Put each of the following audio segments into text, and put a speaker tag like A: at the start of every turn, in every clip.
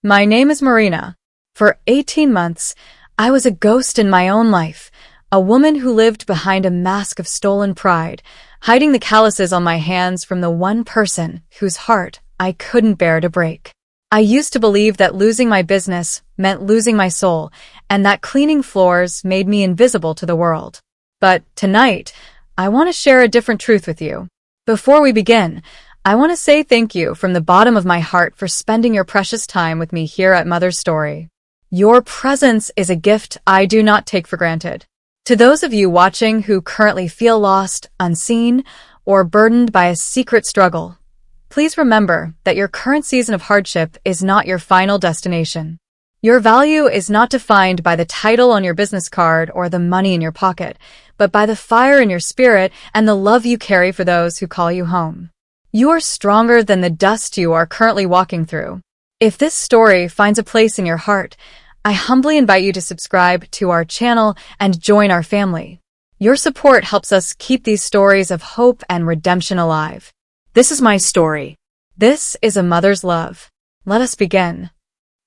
A: My name is Marina. For 18 months, I was a ghost in my own life, a woman who lived behind a mask of stolen pride, hiding the calluses on my hands from the one person whose heart I couldn't bear to break. I used to believe that losing my business meant losing my soul, and that cleaning floors made me invisible to the world. But tonight, I want to share a different truth with you. Before we begin, I want to say thank you from the bottom of my heart for spending your precious time with me here at Mother's Story. Your presence is a gift I do not take for granted. To those of you watching who currently feel lost, unseen, or burdened by a secret struggle, please remember that your current season of hardship is not your final destination. Your value is not defined by the title on your business card or the money in your pocket, but by the fire in your spirit and the love you carry for those who call you home. You are stronger than the dust you are currently walking through. If this story finds a place in your heart, I humbly invite you to subscribe to our channel and join our family. Your support helps us keep these stories of hope and redemption alive. This is my story. This is a mother's love. Let us begin.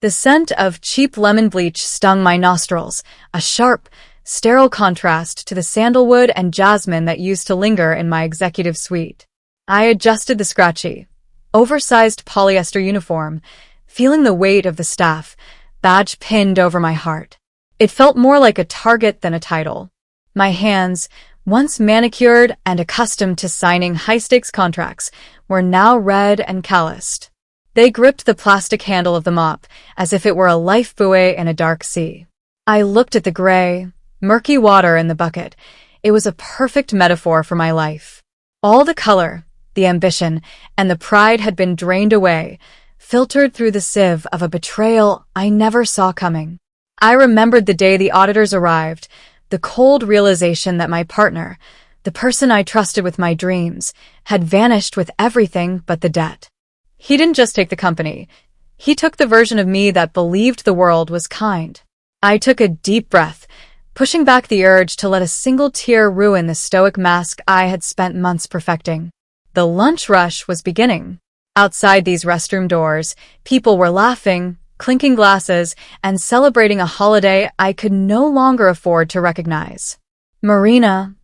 A: The scent of cheap lemon bleach stung my nostrils, a sharp, sterile contrast to the sandalwood and jasmine that used to linger in my executive suite. I adjusted the scratchy, oversized polyester uniform, feeling the weight of the staff badge pinned over my heart. It felt more like a target than a title. My hands, once manicured and accustomed to signing high-stakes contracts, were now red and calloused. They gripped the plastic handle of the mop as if it were a life buoy in a dark sea. I looked at the gray, murky water in the bucket. It was a perfect metaphor for my life. All the color, the ambition, and the pride had been drained away, filtered through the sieve of a betrayal I never saw coming. I remembered the day the auditors arrived, the cold realization that my partner, the person I trusted with my dreams, had vanished with everything but the debt. He didn't just take the company. He took the version of me that believed the world was kind. I took a deep breath, pushing back the urge to let a single tear ruin the stoic mask I had spent months perfecting. The lunch rush was beginning. Outside these restroom doors, people were laughing, clinking glasses, and celebrating a holiday I could no longer afford to recognize. "Marina,"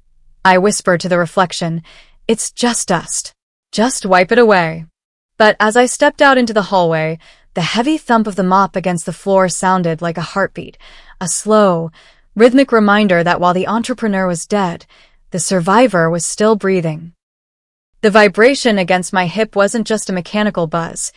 A: I whispered to the reflection, "it's just dust. Just wipe it away." But as I stepped out into the hallway, the heavy thump of the mop against the floor sounded like a heartbeat, a slow, rhythmic reminder that while the entrepreneur was dead, the survivor was still breathing. The vibration against my hip wasn't just a mechanical buzz.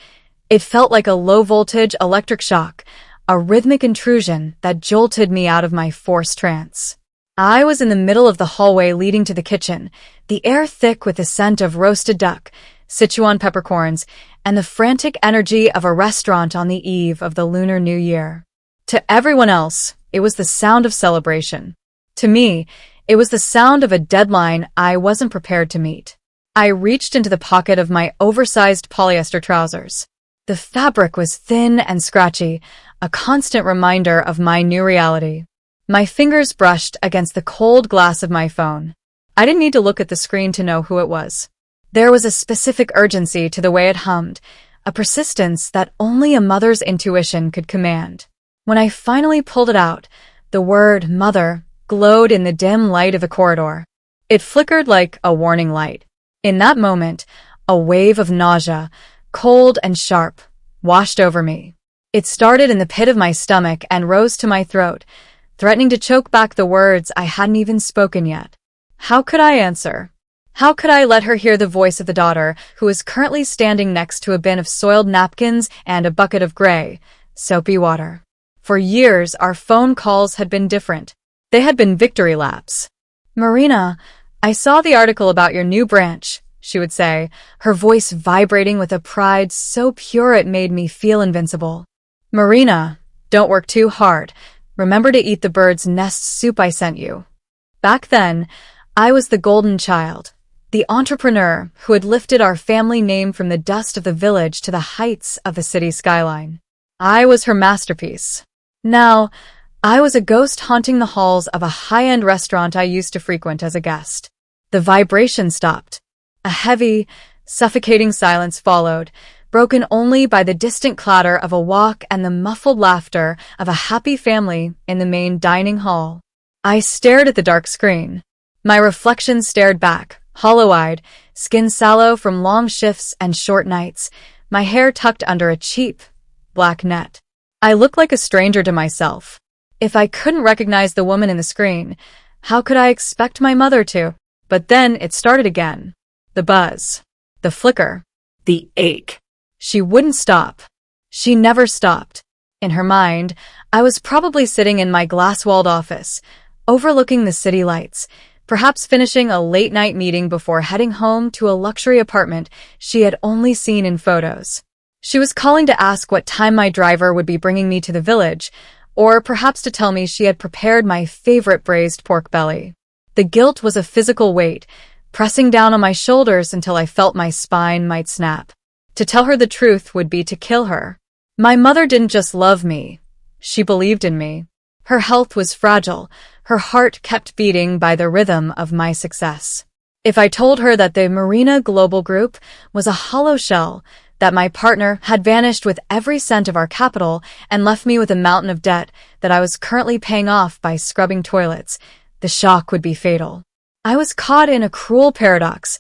A: It felt like a low-voltage electric shock, a rhythmic intrusion that jolted me out of my forced trance. I was in the middle of the hallway leading to the kitchen, the air thick with the scent of roasted duck, Sichuan peppercorns, and the frantic energy of a restaurant on the eve of the Lunar New Year. To everyone else, it was the sound of celebration. To me, it was the sound of a deadline I wasn't prepared to meet. I reached into the pocket of my oversized polyester trousers. The fabric was thin and scratchy, a constant reminder of my new reality. My fingers brushed against the cold glass of my phone. I didn't need to look at the screen to know who it was. There was a specific urgency to the way it hummed, a persistence that only a mother's intuition could command. When I finally pulled it out, the word "mother" glowed in the dim light of the corridor. It flickered like a warning light. In that moment, a wave of nausea, cold and sharp, washed over me. It started in the pit of my stomach and rose to my throat, threatening to choke back the words I hadn't even spoken yet. How could I answer? How could I let her hear the voice of the daughter who was currently standing next to a bin of soiled napkins and a bucket of gray, soapy water? For years, our phone calls had been different. They had been victory laps. "Marina, I saw the article about your new branch," she would say, her voice vibrating with a pride so pure it made me feel invincible. "Marina, don't work too hard. Remember to eat the bird's nest soup I sent you." Back then, I was the golden child, the entrepreneur who had lifted our family name from the dust of the village to the heights of the city skyline. I was her masterpiece. Now, I was a ghost haunting the halls of a high-end restaurant I used to frequent as a guest. The vibration stopped. A heavy, suffocating silence followed, broken only by the distant clatter of a walk and the muffled laughter of a happy family in the main dining hall. I stared at the dark screen. My reflection stared back, hollow-eyed, skin sallow from long shifts and short nights, my hair tucked under a cheap, black net. I looked like a stranger to myself. If I couldn't recognize the woman in the screen, how could I expect my mother to? But then it started again. The buzz. The flicker. The ache. She wouldn't stop. She never stopped. In her mind, I was probably sitting in my glass-walled office, overlooking the city lights, perhaps finishing a late-night meeting before heading home to a luxury apartment she had only seen in photos. She was calling to ask what time my driver would be bringing me to the village, or perhaps to tell me she had prepared my favorite braised pork belly. The guilt was a physical weight, pressing down on my shoulders until I felt my spine might snap. To tell her the truth would be to kill her. My mother didn't just love me. She believed in me. Her health was fragile. Her heart kept beating by the rhythm of my success. If I told her that the Marina Global Group was a hollow shell, that my partner had vanished with every cent of our capital and left me with a mountain of debt that I was currently paying off by scrubbing toilets, the shock would be fatal. I was caught in a cruel paradox.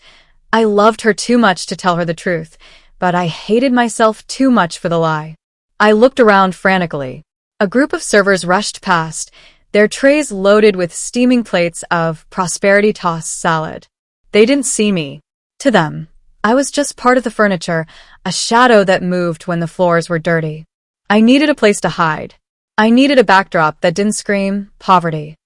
A: I loved her too much to tell her the truth, but I hated myself too much for the lie. I looked around frantically. A group of servers rushed past, their trays loaded with steaming plates of prosperity tossed salad. They didn't see me. To them, I was just part of the furniture, a shadow that moved when the floors were dirty. I needed a place to hide. I needed a backdrop that didn't scream poverty.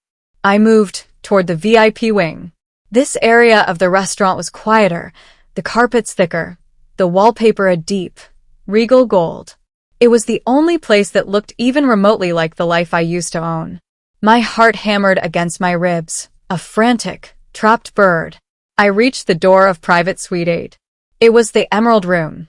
A: I moved toward the VIP wing. This area of the restaurant was quieter, the carpets thicker, the wallpaper a deep, regal gold. It was the only place that looked even remotely like the life I used to own. My heart hammered against my ribs, a frantic, trapped bird. I reached the door of Private Suite 8. It was the Emerald Room,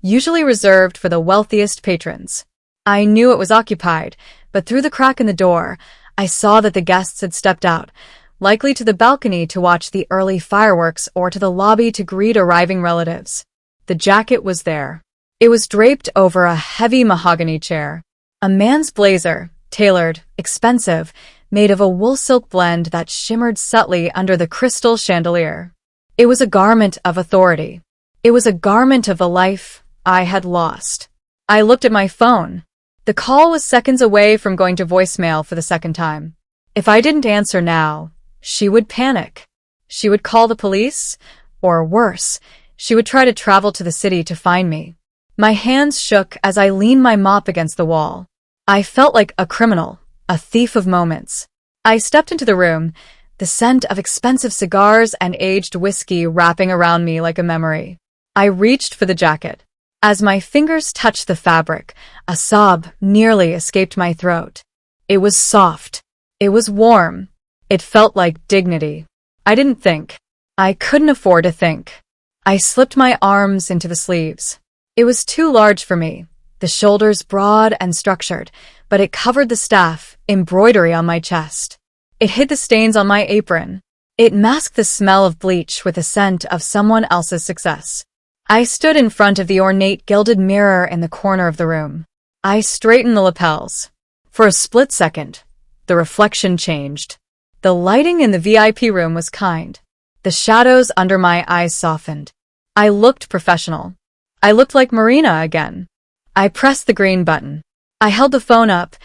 A: usually reserved for the wealthiest patrons. I knew it was occupied, but through the crack in the door, I saw that the guests had stepped out, likely to the balcony to watch the early fireworks or to the lobby to greet arriving relatives. The jacket was there. It was draped over a heavy mahogany chair. A man's blazer, tailored, expensive, made of a wool silk blend that shimmered subtly under the crystal chandelier. It was a garment of authority. It was a garment of a life I had lost. I looked at my phone. The call was seconds away from going to voicemail for the second time. If I didn't answer now, she would panic. She would call the police, or worse, she would try to travel to the city to find me. My hands shook as I leaned my mop against the wall. I felt like a criminal, a thief of moments. I stepped into the room, the scent of expensive cigars and aged whiskey wrapping around me like a memory. I reached for the jacket. As my fingers touched the fabric, a sob nearly escaped my throat. It was soft. It was warm. It felt like dignity. I didn't think. I couldn't afford to think. I slipped my arms into the sleeves. It was too large for me, the shoulders broad and structured, but it covered the staff, embroidery on my chest. It hid the stains on my apron. It masked the smell of bleach with the scent of someone else's success. I stood in front of the ornate gilded mirror in the corner of the room. I straightened the lapels. For a split second, the reflection changed. The lighting in the VIP room was kind. The shadows under my eyes softened. I looked professional. I looked like Marina again. I pressed the green button. I held the phone up,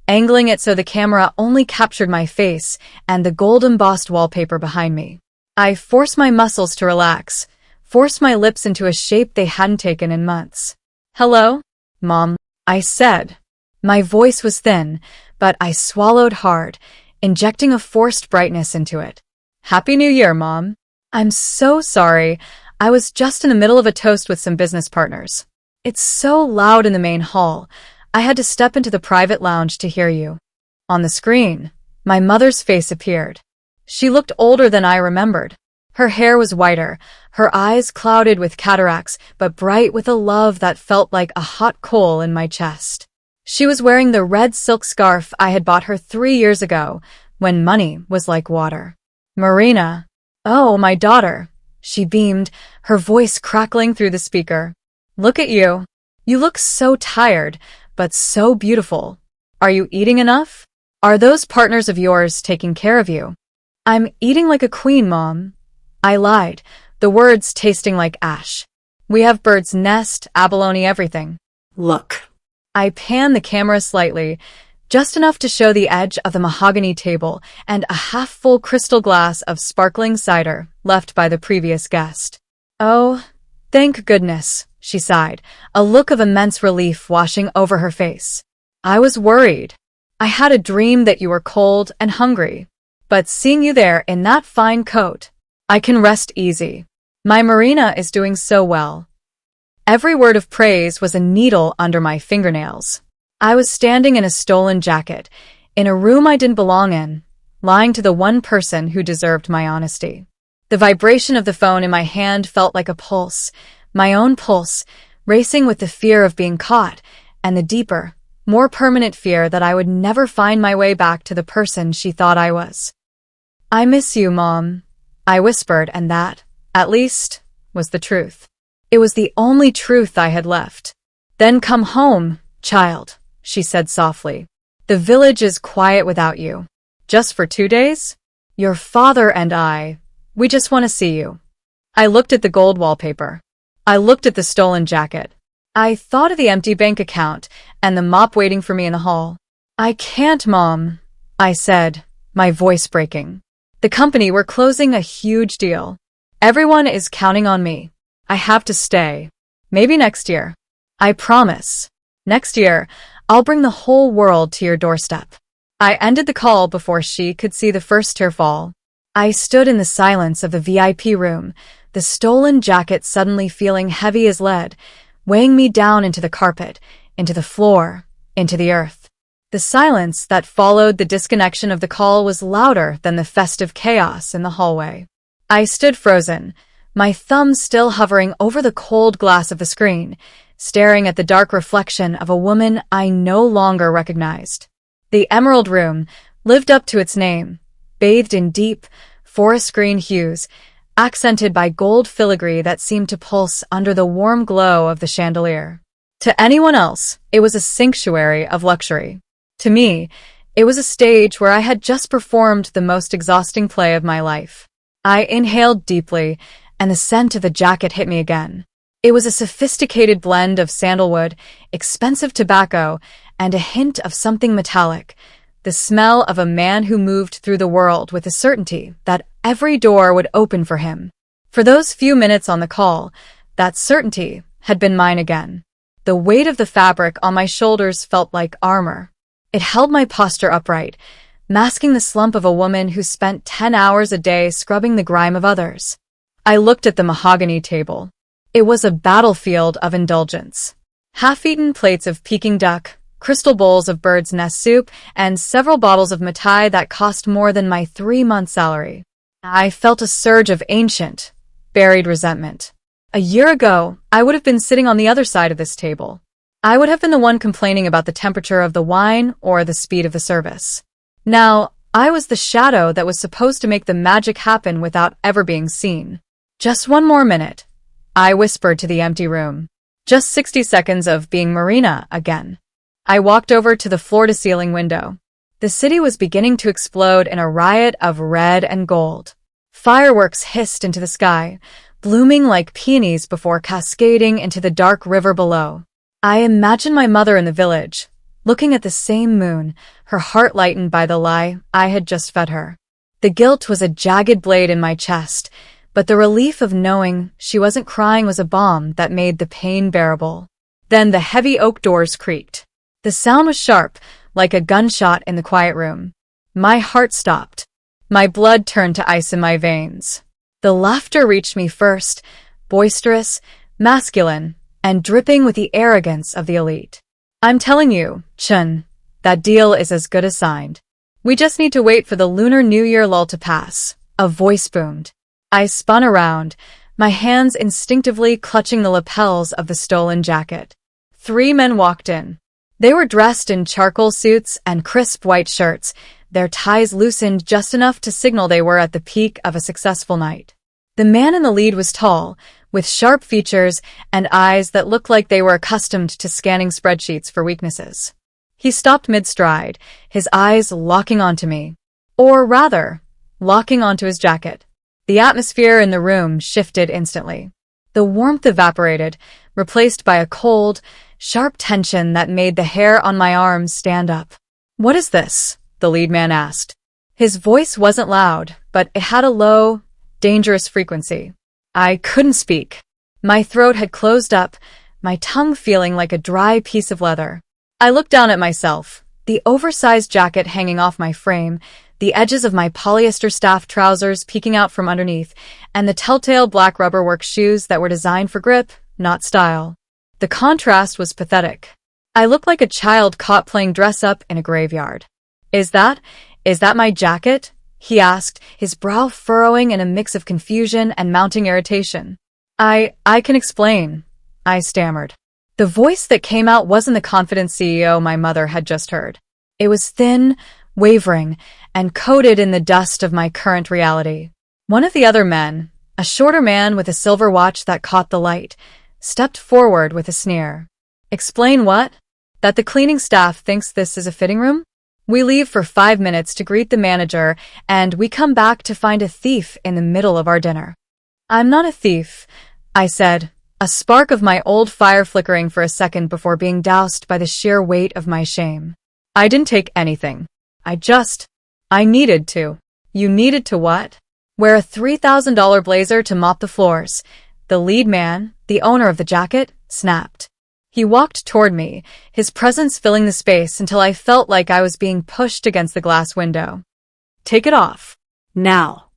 A: angling it so the camera only captured my face and the gold-embossed wallpaper behind me. I forced my muscles to relax, forced my lips into a shape they hadn't taken in months. "Hello, Mom," I said. My voice was thin, but I swallowed hard, injecting a forced brightness into it. "Happy New Year, Mom. I'm so sorry. I was just in the middle of a toast with some business partners. It's so loud in the main hall. I had to step into the private lounge to hear you." On the screen, my mother's face appeared. She looked older than I remembered. Her hair was whiter, her eyes clouded with cataracts, but bright with a love that felt like a hot coal in my chest. She was wearing the red silk scarf I had bought her 3 years ago, when money was like water. "Marina." "Oh, my daughter." She beamed, her voice crackling through the speaker. Look at you. You look so tired, but so beautiful. Are you eating enough? Are those partners of yours taking care of you? I'm eating like a queen, Mom. I lied, the words tasting like ash. We have bird's nest, abalone, everything.
B: Look.
A: I pan the camera slightly, just enough to show the edge of the mahogany table and a half-full crystal glass of sparkling cider left by the previous guest. Oh, thank goodness, she sighed, a look of immense relief washing over her face. I was worried. I had a dream that you were cold and hungry. But seeing you there in that fine coat, I can rest easy. My Marina is doing so well. Every word of praise was a needle under my fingernails. I was standing in a stolen jacket, in a room I didn't belong in, lying to the one person who deserved my honesty. The vibration of the phone in my hand felt like a pulse, my own pulse, racing with the fear of being caught, and the deeper, more permanent fear that I would never find my way back to the person she thought I was. I miss you, Mom, I whispered, and that, at least, was the truth. It was the only truth I had left. Then come home, child, she said softly. The village is quiet without you. Just for 2 days? Your father and I, we just want to see you. I looked at the gold wallpaper. I looked at the stolen jacket. I thought of the empty bank account and the mop waiting for me in the hall. I can't, Mom, I said, my voice breaking. The company, we're closing a huge deal. Everyone is counting on me. I have to stay. Maybe next year. I promise. Next year, I'll bring the whole world to your doorstep. I ended the call before she could see the first tear fall. I stood in the silence of the VIP room, the stolen jacket suddenly feeling heavy as lead, weighing me down into the carpet, into the floor, into the earth. The silence that followed the disconnection of the call was louder than the festive chaos in the hallway. I stood frozen, my thumb still hovering over the cold glass of the screen, staring at the dark reflection of a woman I no longer recognized. The Emerald Room lived up to its name, bathed in deep, forest green hues, accented by gold filigree that seemed to pulse under the warm glow of the chandelier. To anyone else, it was a sanctuary of luxury. To me, it was a stage where I had just performed the most exhausting play of my life. I inhaled deeply, and the scent of the jacket hit me again. It was a sophisticated blend of sandalwood, expensive tobacco, and a hint of something metallic, the smell of a man who moved through the world with the certainty that every door would open for him. For those few minutes on the call, that certainty had been mine again. The weight of the fabric on my shoulders felt like armor. It held my posture upright, masking the slump of a woman who spent 10 hours a day scrubbing the grime of others. I looked at the mahogany table. It was a battlefield of indulgence. Half-eaten plates of Peking duck, crystal bowls of bird's nest soup, and several bottles of Matai that cost more than my 3-month salary. I felt a surge of ancient, buried resentment. A year ago, I would have been sitting on the other side of this table. I would have been the one complaining about the temperature of the wine or the speed of the service. Now, I was the shadow that was supposed to make the magic happen without ever being seen. Just one more minute, I whispered to the empty room. Just 60 seconds of being Marina again. I walked over to the floor-to-ceiling window. The city was beginning to explode in a riot of red and gold. Fireworks hissed into the sky, blooming like peonies before cascading into the dark river below. I imagined my mother in the village, looking at the same moon, her heart lightened by the lie I had just fed her. The guilt was a jagged blade in my chest, but the relief of knowing she wasn't crying was a balm that made the pain bearable. Then the heavy oak doors creaked. The sound was sharp, like a gunshot in the quiet room. My heart stopped. My blood turned to ice in my veins. The laughter reached me first, boisterous, masculine, and dripping with the arrogance of the elite. I'm telling you, Chun, that deal is as good as signed. We just need to wait for the Lunar New Year lull to pass, a voice boomed. I spun around, my hands instinctively clutching the lapels of the stolen jacket. 3 men walked in. They were dressed in charcoal suits and crisp white shirts, their ties loosened just enough to signal they were at the peak of a successful night. The man in the lead was tall, with sharp features and eyes that looked like they were accustomed to scanning spreadsheets for weaknesses. He stopped mid-stride, his eyes locking onto me. Or rather, locking onto his jacket. The atmosphere in the room shifted instantly. The warmth evaporated, replaced by a cold, sharp tension that made the hair on my arms stand up. "What is this?" the lead man asked. His voice wasn't loud, but it had a low, dangerous frequency. I couldn't speak. My throat had closed up, my tongue feeling like a dry piece of leather. I looked down at myself, the oversized jacket hanging off my frame, the edges of my polyester staff trousers peeking out from underneath, and the telltale black rubberwork shoes that were designed for grip, not style. The contrast was pathetic. I looked like a child caught playing dress-up in a graveyard. Is that my jacket?" he asked, his brow furrowing in a mix of confusion and mounting irritation. I can explain," I stammered. The voice that came out wasn't the confident CEO my mother had just heard. It was thin, wavering, and coated in the dust of my current reality. One of the other men, a shorter man with a silver watch that caught the light, stepped forward with a sneer. "Explain what? That the cleaning staff thinks this is a fitting room? We leave for 5 minutes to greet the manager, and we come back to find a thief in the middle of our dinner." "I'm not a thief," I said, a spark of my old fire flickering for a second before being doused by the sheer weight of my shame. "I didn't take anything. I needed to." "You needed to what?" "Wear a $3,000 blazer to mop the floors," the lead man, the owner of the jacket, snapped. He walked toward me, his presence filling the space until I felt like I was being pushed against the glass window. "Take it off. Now."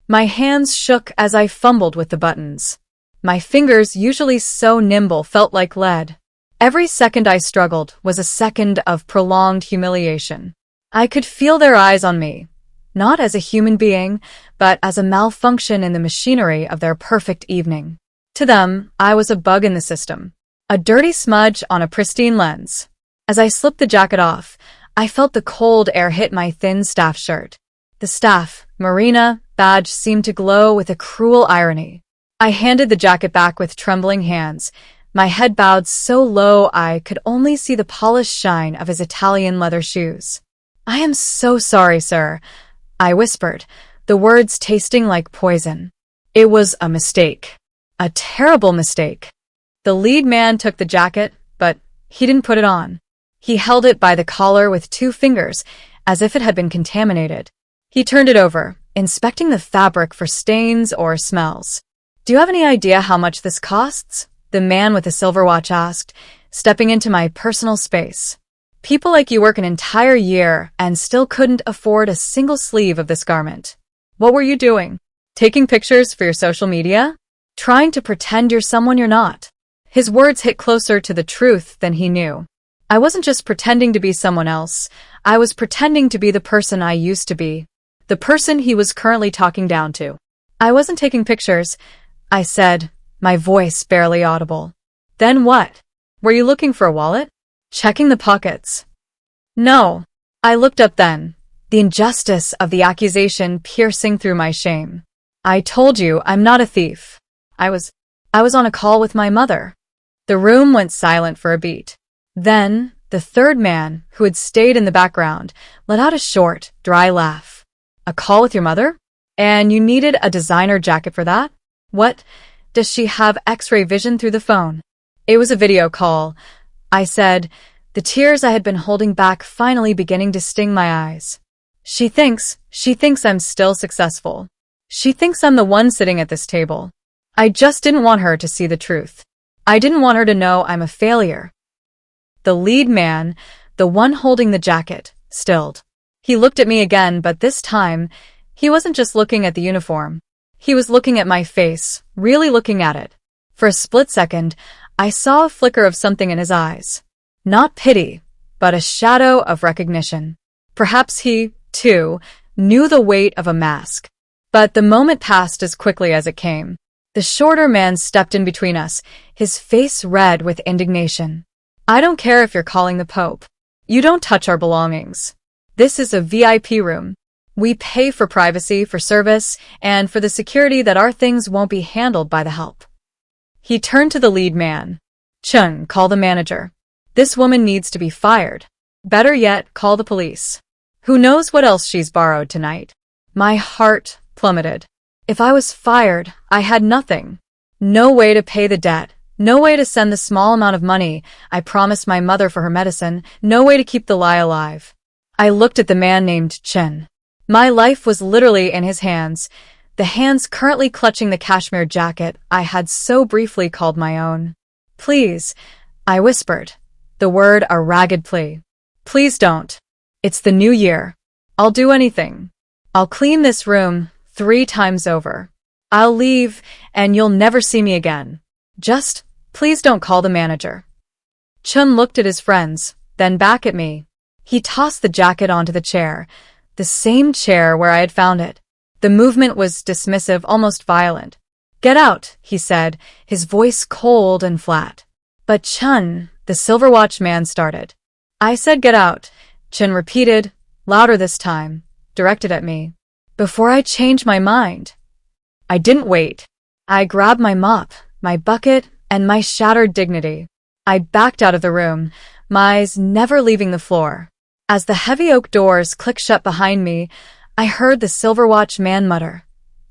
A: My hands shook as I fumbled with the buttons. My fingers, usually so nimble, felt like lead. Every second I struggled was a second of prolonged humiliation. I could feel their eyes on me, not as a human being, but as a malfunction in the machinery of their perfect evening. To them, I was a bug in the system, a dirty smudge on a pristine lens. As I slipped the jacket off, I felt the cold air hit my thin staff shirt. The staff, Marina, badge seemed to glow with a cruel irony. I handed the jacket back with trembling hands, my head bowed so low I could only see the polished shine of his Italian leather shoes. "I am so sorry, sir," I whispered, the words tasting like poison. "It was a mistake. A terrible mistake." The lead man took the jacket, but he didn't put it on. He held it by the collar with 2 fingers, as if it had been contaminated. He turned it over, inspecting the fabric for stains or smells. "Do you have any idea how much this costs?" the man with the silver watch asked, stepping into my personal space. "People like you work an entire year and still couldn't afford a single sleeve of this garment. What were you doing? Taking pictures for your social media? Trying to pretend you're someone you're not?" His words hit closer to the truth than he knew. I wasn't just pretending to be someone else. I was pretending to be the person I used to be, the person he was currently talking down to. "I wasn't taking pictures," I said, my voice barely audible. "Then what? Were you looking for a wallet? Checking the pockets?" "No." I looked up then, the injustice of the accusation piercing through my shame. "I told you I'm not a thief. I was on a call with my mother." The room went silent for a beat. Then, the third man, who had stayed in the background, let out a short, dry laugh. "A call with your mother? And you needed a designer jacket for that? What? Does she have X-ray vision through the phone?" "It was a video call," I said, the tears I had been holding back finally beginning to sting my eyes. She thinks I'm still successful. She thinks I'm the one sitting at this table. I just didn't want her to see the truth. I didn't want her to know I'm a failure." The lead man, the one holding the jacket, stilled. He looked at me again, but this time, he wasn't just looking at the uniform. He was looking at my face, really looking at it. For a split second, I saw a flicker of something in his eyes. Not pity, but a shadow of recognition. Perhaps he, too, knew the weight of a mask. But the moment passed as quickly as it came. The shorter man stepped in between us, his face red with indignation. "I don't care if you're calling the Pope. You don't touch our belongings. This is a VIP room. We pay for privacy, for service, and for the security that our things won't be handled by the help." He turned to the lead man. Chun, call the manager. This woman needs to be fired. Better yet, call the police. Who knows what else she's borrowed tonight? My heart plummeted. If I was fired, I had nothing. No way to pay the debt. No way to send the small amount of money I promised my mother for her medicine. No way to keep the lie alive. I looked at the man named Chen. My life was literally in his hands, the hands currently clutching the cashmere jacket I had so briefly called my own. Please, I whispered, the word a ragged plea. Please don't. It's the new year. I'll do anything. I'll clean this room 3 times over. I'll leave, and you'll never see me again. Just, please don't call the manager. Chun looked at his friends, then back at me. He tossed the jacket onto the chair, the same chair where I had found it. The movement was dismissive, almost violent. Get out, he said, his voice cold and flat. But Chun, the silver watch man, started. I said get out, Chun repeated, louder this time, directed at me. Before I changed my mind. I didn't wait. I grabbed my mop, my bucket, and my shattered dignity. I backed out of the room, my eyes never leaving the floor. As the heavy oak doors clicked shut behind me, I heard the silver watch man mutter,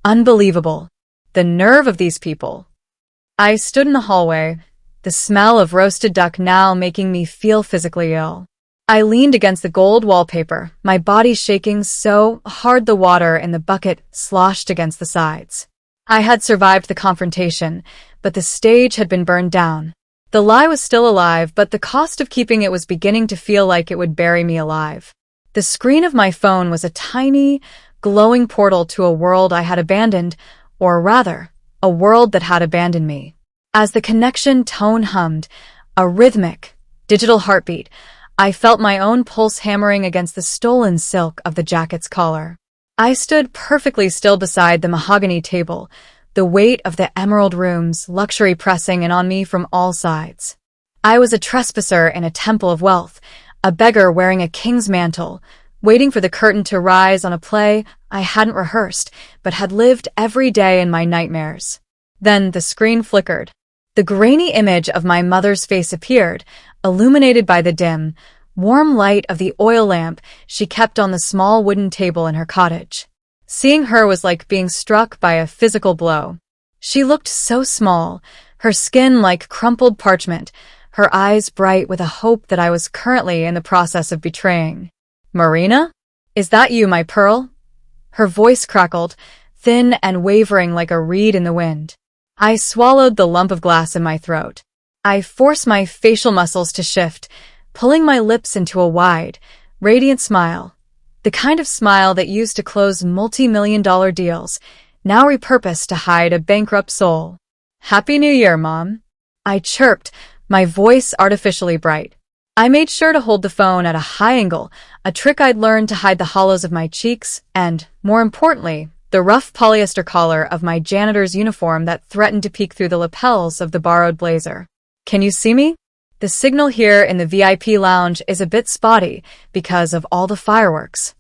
A: unbelievable. The nerve of these people. I stood in the hallway, the smell of roasted duck now making me feel physically ill. I leaned against the gold wallpaper, my body shaking so hard the water in the bucket sloshed against the sides. I had survived the confrontation, but the stage had been burned down. The lie was still alive, but the cost of keeping it was beginning to feel like it would bury me alive. The screen of my phone was a tiny, glowing portal to a world I had abandoned, or rather, a world that had abandoned me. As the connection tone hummed, a rhythmic, digital heartbeat, I felt my own pulse hammering against the stolen silk of the jacket's collar. I stood perfectly still beside the mahogany table, the weight of the emerald room's luxury pressing in on me from all sides. I was a trespasser in a temple of wealth, a beggar wearing a king's mantle, waiting for the curtain to rise on a play I hadn't rehearsed, but had lived every day in my nightmares. Then the screen flickered. The grainy image of my mother's face appeared, illuminated by the dim, warm light of the oil lamp she kept on the small wooden table in her cottage. Seeing her was like being struck by a physical blow. She looked so small, her skin like crumpled parchment, her eyes bright with a hope that I was currently in the process of betraying. Marina? Is that you, my pearl? Her voice crackled, thin and wavering like a reed in the wind. I swallowed the lump of glass in my throat. I forced my facial muscles to shift, pulling my lips into a wide, radiant smile. The kind of smile that used to close multi-million-dollar deals, now repurposed to hide a bankrupt soul. Happy New Year, Mom. I chirped, my voice artificially bright. I made sure to hold the phone at a high angle, a trick I'd learned to hide the hollows of my cheeks and, more importantly, the rough polyester collar of my janitor's uniform that threatened to peek through the lapels of the borrowed blazer. Can you see me? The signal here in the VIP lounge is a bit spotty because of all the fireworks.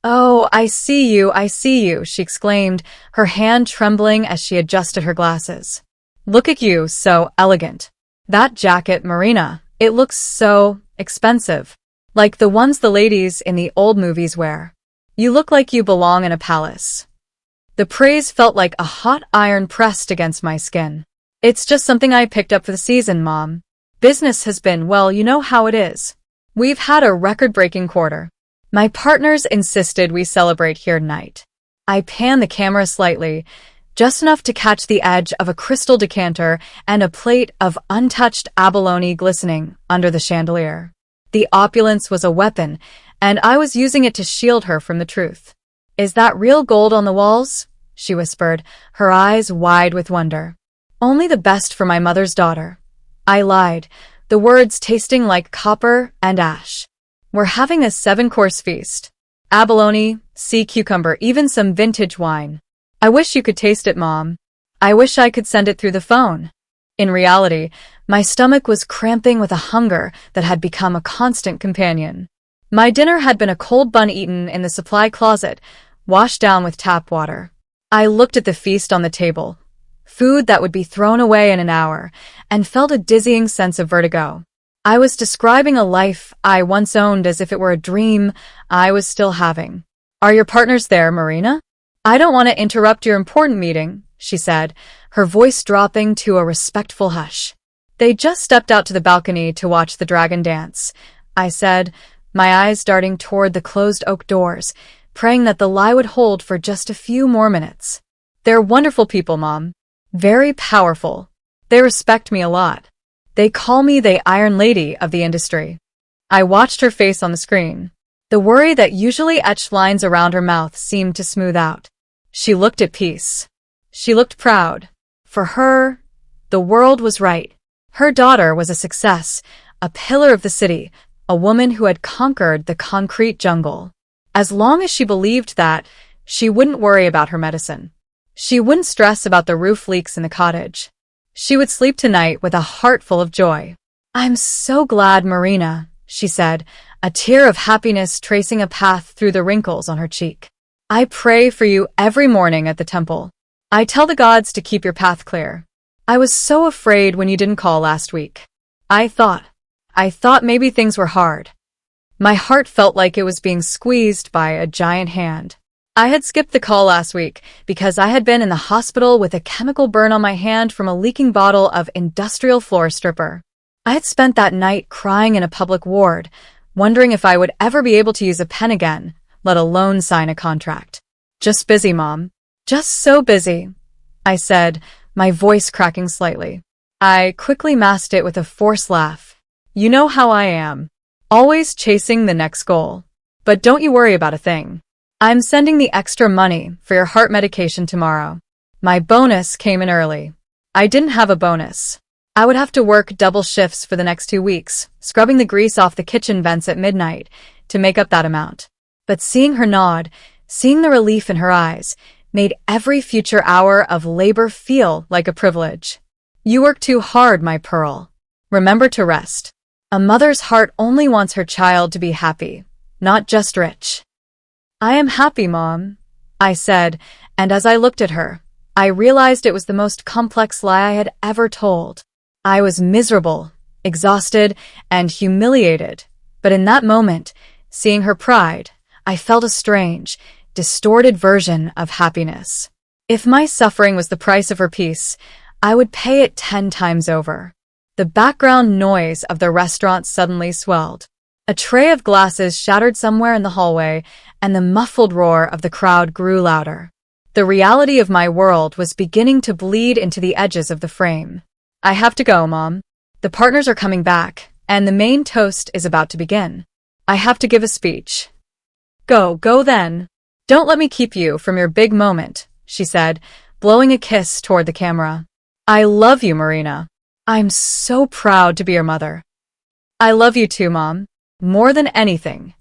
A: Oh, I see you, she exclaimed, her hand trembling as she adjusted her glasses. Look at you, so elegant. That jacket, Marina, it looks so expensive. Like the ones the ladies in the old movies wear. You look like you belong in a palace. The praise felt like a hot iron pressed against my skin. It's just something I picked up for the season, Mom. Business has been, well, you know how it is. We've had a record-breaking quarter. My partners insisted we celebrate here tonight. I panned the camera slightly, just enough to catch the edge of a crystal decanter and a plate of untouched abalone glistening under the chandelier. The opulence was a weapon, and I was using it to shield her from the truth. Is that real gold on the walls? She whispered, her eyes wide with wonder. Only the best for my mother's daughter. I lied, the words tasting like copper and ash. We're having a 7-course feast. Abalone, sea cucumber, even some vintage wine. I wish you could taste it, Mom. I wish I could send it through the phone. In reality, my stomach was cramping with a hunger that had become a constant companion. My dinner had been a cold bun eaten in the supply closet, washed down with tap water. I looked at the feast on the table. food that would be thrown away in an hour, and felt a dizzying sense of vertigo. I was describing a life I once owned as if it were a dream I was still having. "Are your partners there, Marina?" "I don't want to interrupt your important meeting," she said, her voice dropping to a respectful hush. "They just stepped out to the balcony to watch the dragon dance," I said, my eyes darting toward the closed oak doors, praying that the lie would hold for just a few more minutes. "They're wonderful people, Mom. Very powerful. They respect me a lot. They call me the Iron Lady of the industry." I watched her face on the screen. The worry that usually etched lines around her mouth seemed to smooth out. She looked at peace. She looked proud. For her, the world was right. Her daughter was a success, a pillar of the city, a woman who had conquered the concrete jungle. As long as she believed that, she wouldn't worry about her medicine. She wouldn't stress about the roof leaks in the cottage. She would sleep tonight with a heart full of joy. "I'm so glad, Marina," she said, a tear of happiness tracing a path through the wrinkles on her cheek. "I pray for you every morning at the temple. I tell the gods to keep your path clear. I was so afraid when you didn't call last week. I thought maybe things were hard." My heart felt like it was being squeezed by a giant hand. I had skipped the call last week because I had been in the hospital with a chemical burn on my hand from a leaking bottle of industrial floor stripper. I had spent that night crying in a public ward, wondering if I would ever be able to use a pen again, let alone sign a contract. "Just busy, Mom. Just so busy," I said, my voice cracking slightly. I quickly masked it with a forced laugh. "You know how I am. Always chasing the next goal. But don't you worry about a thing. I'm sending the extra money for your heart medication tomorrow." My bonus came in early. I didn't have a bonus. I would have to work double shifts for the next 2 weeks, scrubbing the grease off the kitchen vents at midnight to make up that amount. But seeing her nod, seeing the relief in her eyes, made every future hour of labor feel like a privilege. "You work too hard, my pearl. Remember to rest. A mother's heart only wants her child to be happy, not just rich." "I am happy, Mom," I said, and as I looked at her, I realized it was the most complex lie I had ever told. I was miserable, exhausted, and humiliated, but in that moment, seeing her pride, I felt a strange, distorted version of happiness. If my suffering was the price of her peace, I would pay it 10 times over. The background noise of the restaurant suddenly swelled. A tray of glasses shattered somewhere in the hallway, and the muffled roar of the crowd grew louder. The reality of my world was beginning to bleed into the edges of the frame. "I have to go, Mom. The partners are coming back, and the main toast is about to begin. I have to give a speech." Go then. Don't let me keep you from your big moment," she said, blowing a kiss toward the camera. "I love you, Marina. I'm so proud to be your mother." "I love you too, Mom. More than anything."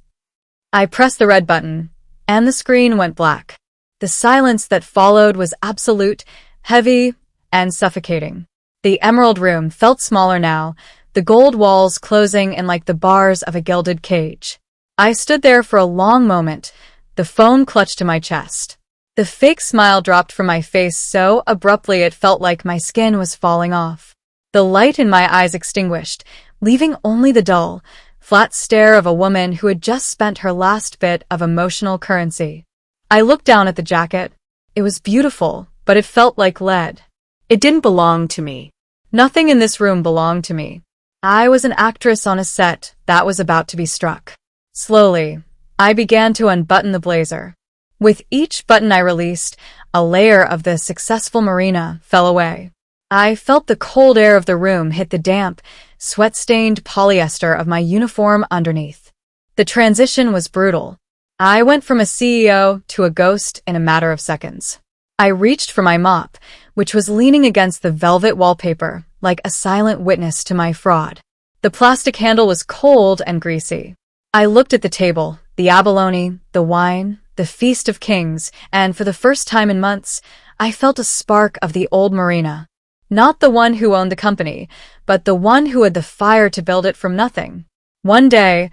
A: I pressed the red button, and the screen went black. The silence that followed was absolute, heavy, and suffocating. The emerald room felt smaller now, the gold walls closing in like the bars of a gilded cage. I stood there for a long moment, the phone clutched to my chest. The fake smile dropped from my face so abruptly it felt like my skin was falling off. The light in my eyes extinguished, leaving only the dull, flat stare of a woman who had just spent her last bit of emotional currency. I looked down at the jacket. It was beautiful, but it felt like lead. It didn't belong to me. Nothing in this room belonged to me. I was an actress on a set that was about to be struck. Slowly, I began to unbutton the blazer. With each button I released, a layer of the successful Marina fell away. I felt the cold air of the room hit the damp, sweat-stained polyester of my uniform underneath. The transition was brutal. I went from a CEO to a ghost in a matter of seconds. I reached for my mop, which was leaning against the velvet wallpaper, like a silent witness to my fraud. The plastic handle was cold and greasy. I looked at the table, the abalone, the wine, the feast of kings, and for the first time in months, I felt a spark of the old Marina. Not the one who owned the company, but the one who had the fire to build it from nothing. One day,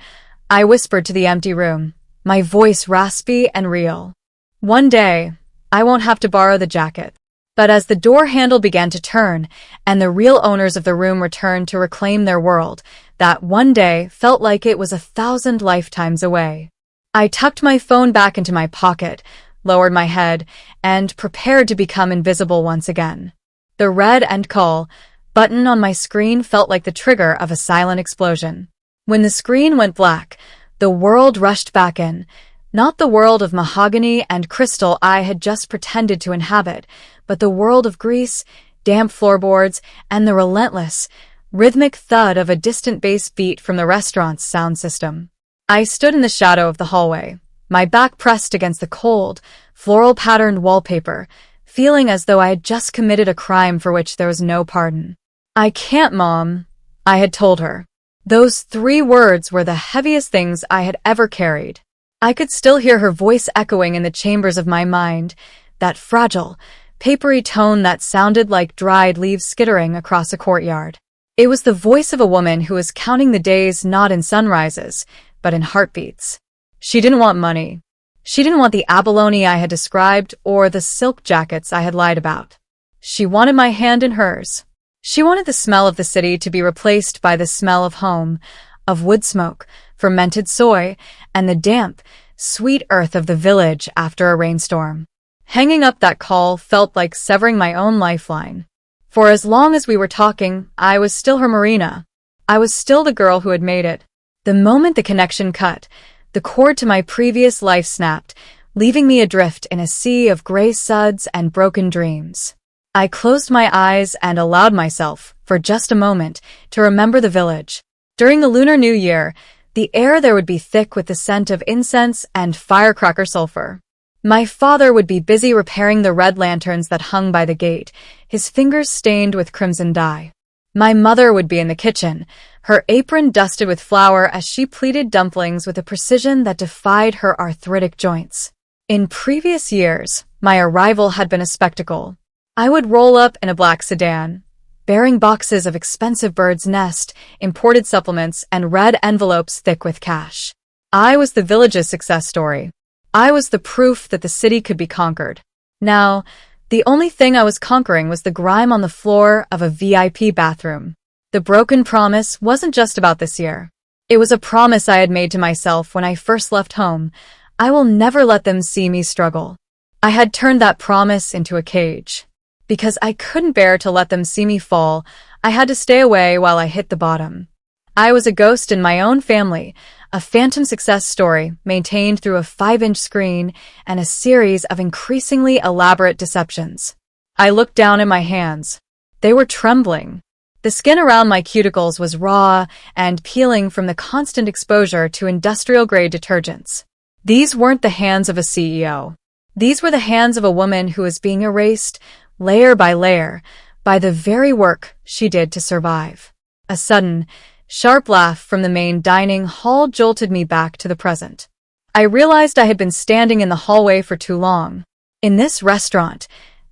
A: I whispered to the empty room, my voice raspy and real. "One day, I won't have to borrow the jacket. But as the door handle began to turn, and the real owners of the room returned to reclaim their world, that one day felt like it was 1,000 lifetimes away. I tucked my phone back into my pocket, lowered my head, and prepared to become invisible once again. The red end call button on my screen felt like the trigger of a silent explosion. When the screen went black, the world rushed back in. Not the world of mahogany and crystal I had just pretended to inhabit, but the world of grease, damp floorboards, and the relentless, rhythmic thud of a distant bass beat from the restaurant's sound system. I stood in the shadow of the hallway, my back pressed against the cold, floral-patterned wallpaper, feeling as though I had just committed a crime for which there was no pardon. "I can't, Mom," I had told her. Those 3 words were the heaviest things I had ever carried. I could still hear her voice echoing in the chambers of my mind, that fragile, papery tone that sounded like dried leaves skittering across a courtyard. It was the voice of a woman who was counting the days not in sunrises, but in heartbeats. She didn't want money. She didn't want the abalone I had described or the silk jackets I had lied about. She wanted my hand in hers. She wanted the smell of the city to be replaced by the smell of home, of wood smoke, fermented soy, and the damp, sweet earth of the village after a rainstorm. Hanging up that call felt like severing my own lifeline. For as long as we were talking, I was still her Marina. I was still the girl who had made it. The moment the connection cut, the cord to my previous life snapped, leaving me adrift in a sea of gray suds and broken dreams. I closed my eyes and allowed myself, for just a moment, to remember the village. During the Lunar New Year, the air there would be thick with the scent of incense and firecracker sulfur. My father would be busy repairing the red lanterns that hung by the gate, his fingers stained with crimson dye. My mother would be in the kitchen, her apron dusted with flour as she pleated dumplings with a precision that defied her arthritic joints. In previous years, my arrival had been a spectacle. I would roll up in a black sedan, bearing boxes of expensive bird's nest, imported supplements, and red envelopes thick with cash. I was the village's success story. I was the proof that the city could be conquered. Now, the only thing I was conquering was the grime on the floor of a VIP bathroom. The broken promise wasn't just about this year. It was a promise I had made to myself when I first left home. I will never let them see me struggle. I had turned that promise into a cage. Because I couldn't bear to let them see me fall, I had to stay away while I hit the bottom. I was a ghost in my own family, a phantom success story maintained through a 5-inch screen and a series of increasingly elaborate deceptions. I looked down at my hands. They were trembling. The skin around my cuticles was raw and peeling from the constant exposure to industrial-grade detergents. These weren't the hands of a CEO. These were the hands of a woman who was being erased, layer by layer, by the very work she did to survive. A sudden, sharp laugh from the main dining hall jolted me back to the present. I realized I had been standing in the hallway for too long. In this restaurant,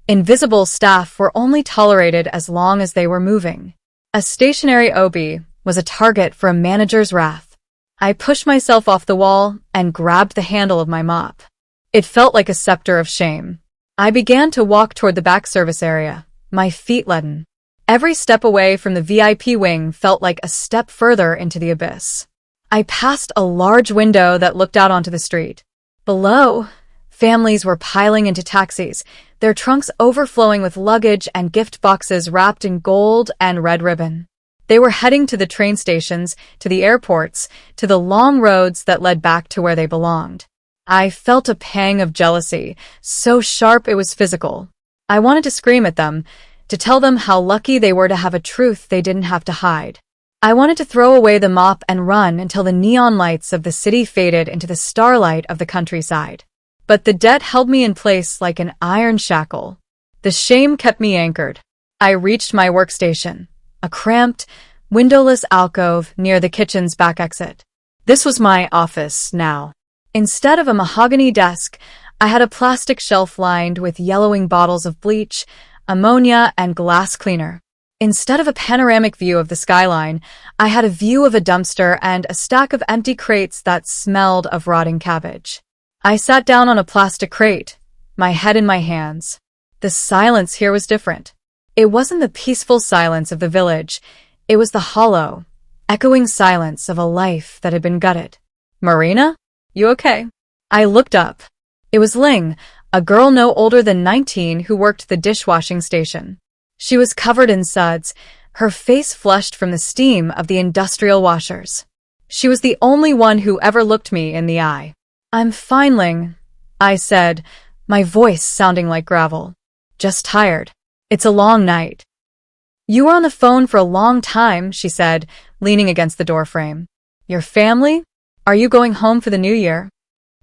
A: invisible staff were only tolerated as long as they were moving. A stationary OB was a target for a manager's wrath. I pushed myself off the wall and grabbed the handle of my mop. It felt like a scepter of shame. I began to walk toward the back service area, my feet leaden. Every step away from the VIP wing felt like a step further into the abyss. I passed a large window that looked out onto the street. Below, families were piling into taxis, their trunks overflowing with luggage and gift boxes wrapped in gold and red ribbon. They were heading to the train stations, to the airports, to the long roads that led back to where they belonged. I felt a pang of jealousy, so sharp it was physical. I wanted to scream at them, to tell them how lucky they were to have a truth they didn't have to hide. I wanted to throw away the mop and run until the neon lights of the city faded into the starlight of the countryside. But the debt held me in place like an iron shackle. The shame kept me anchored. I reached my workstation, a cramped, windowless alcove near the kitchen's back exit. This was my office now. Instead of a mahogany desk, I had a plastic shelf lined with yellowing bottles of bleach, ammonia, and glass cleaner. Instead of a panoramic view of the skyline, I had a view of a dumpster and a stack of empty crates that smelled of rotting cabbage. I sat down on a plastic crate, my head in my hands. The silence here was different. It wasn't the peaceful silence of the village. It was the hollow, echoing silence of a life that had been gutted. Marina? You okay? I looked up. It was Ling, a girl no older than 19 who worked the dishwashing station. She was covered in suds, her face flushed from the steam of the industrial washers. She was the only one who ever looked me in the eye. I'm fine, Ling, I said, my voice sounding like gravel. Just tired. It's a long night. You were on the phone for a long time, she said, leaning against the doorframe. Your family? Are you going home for the new year?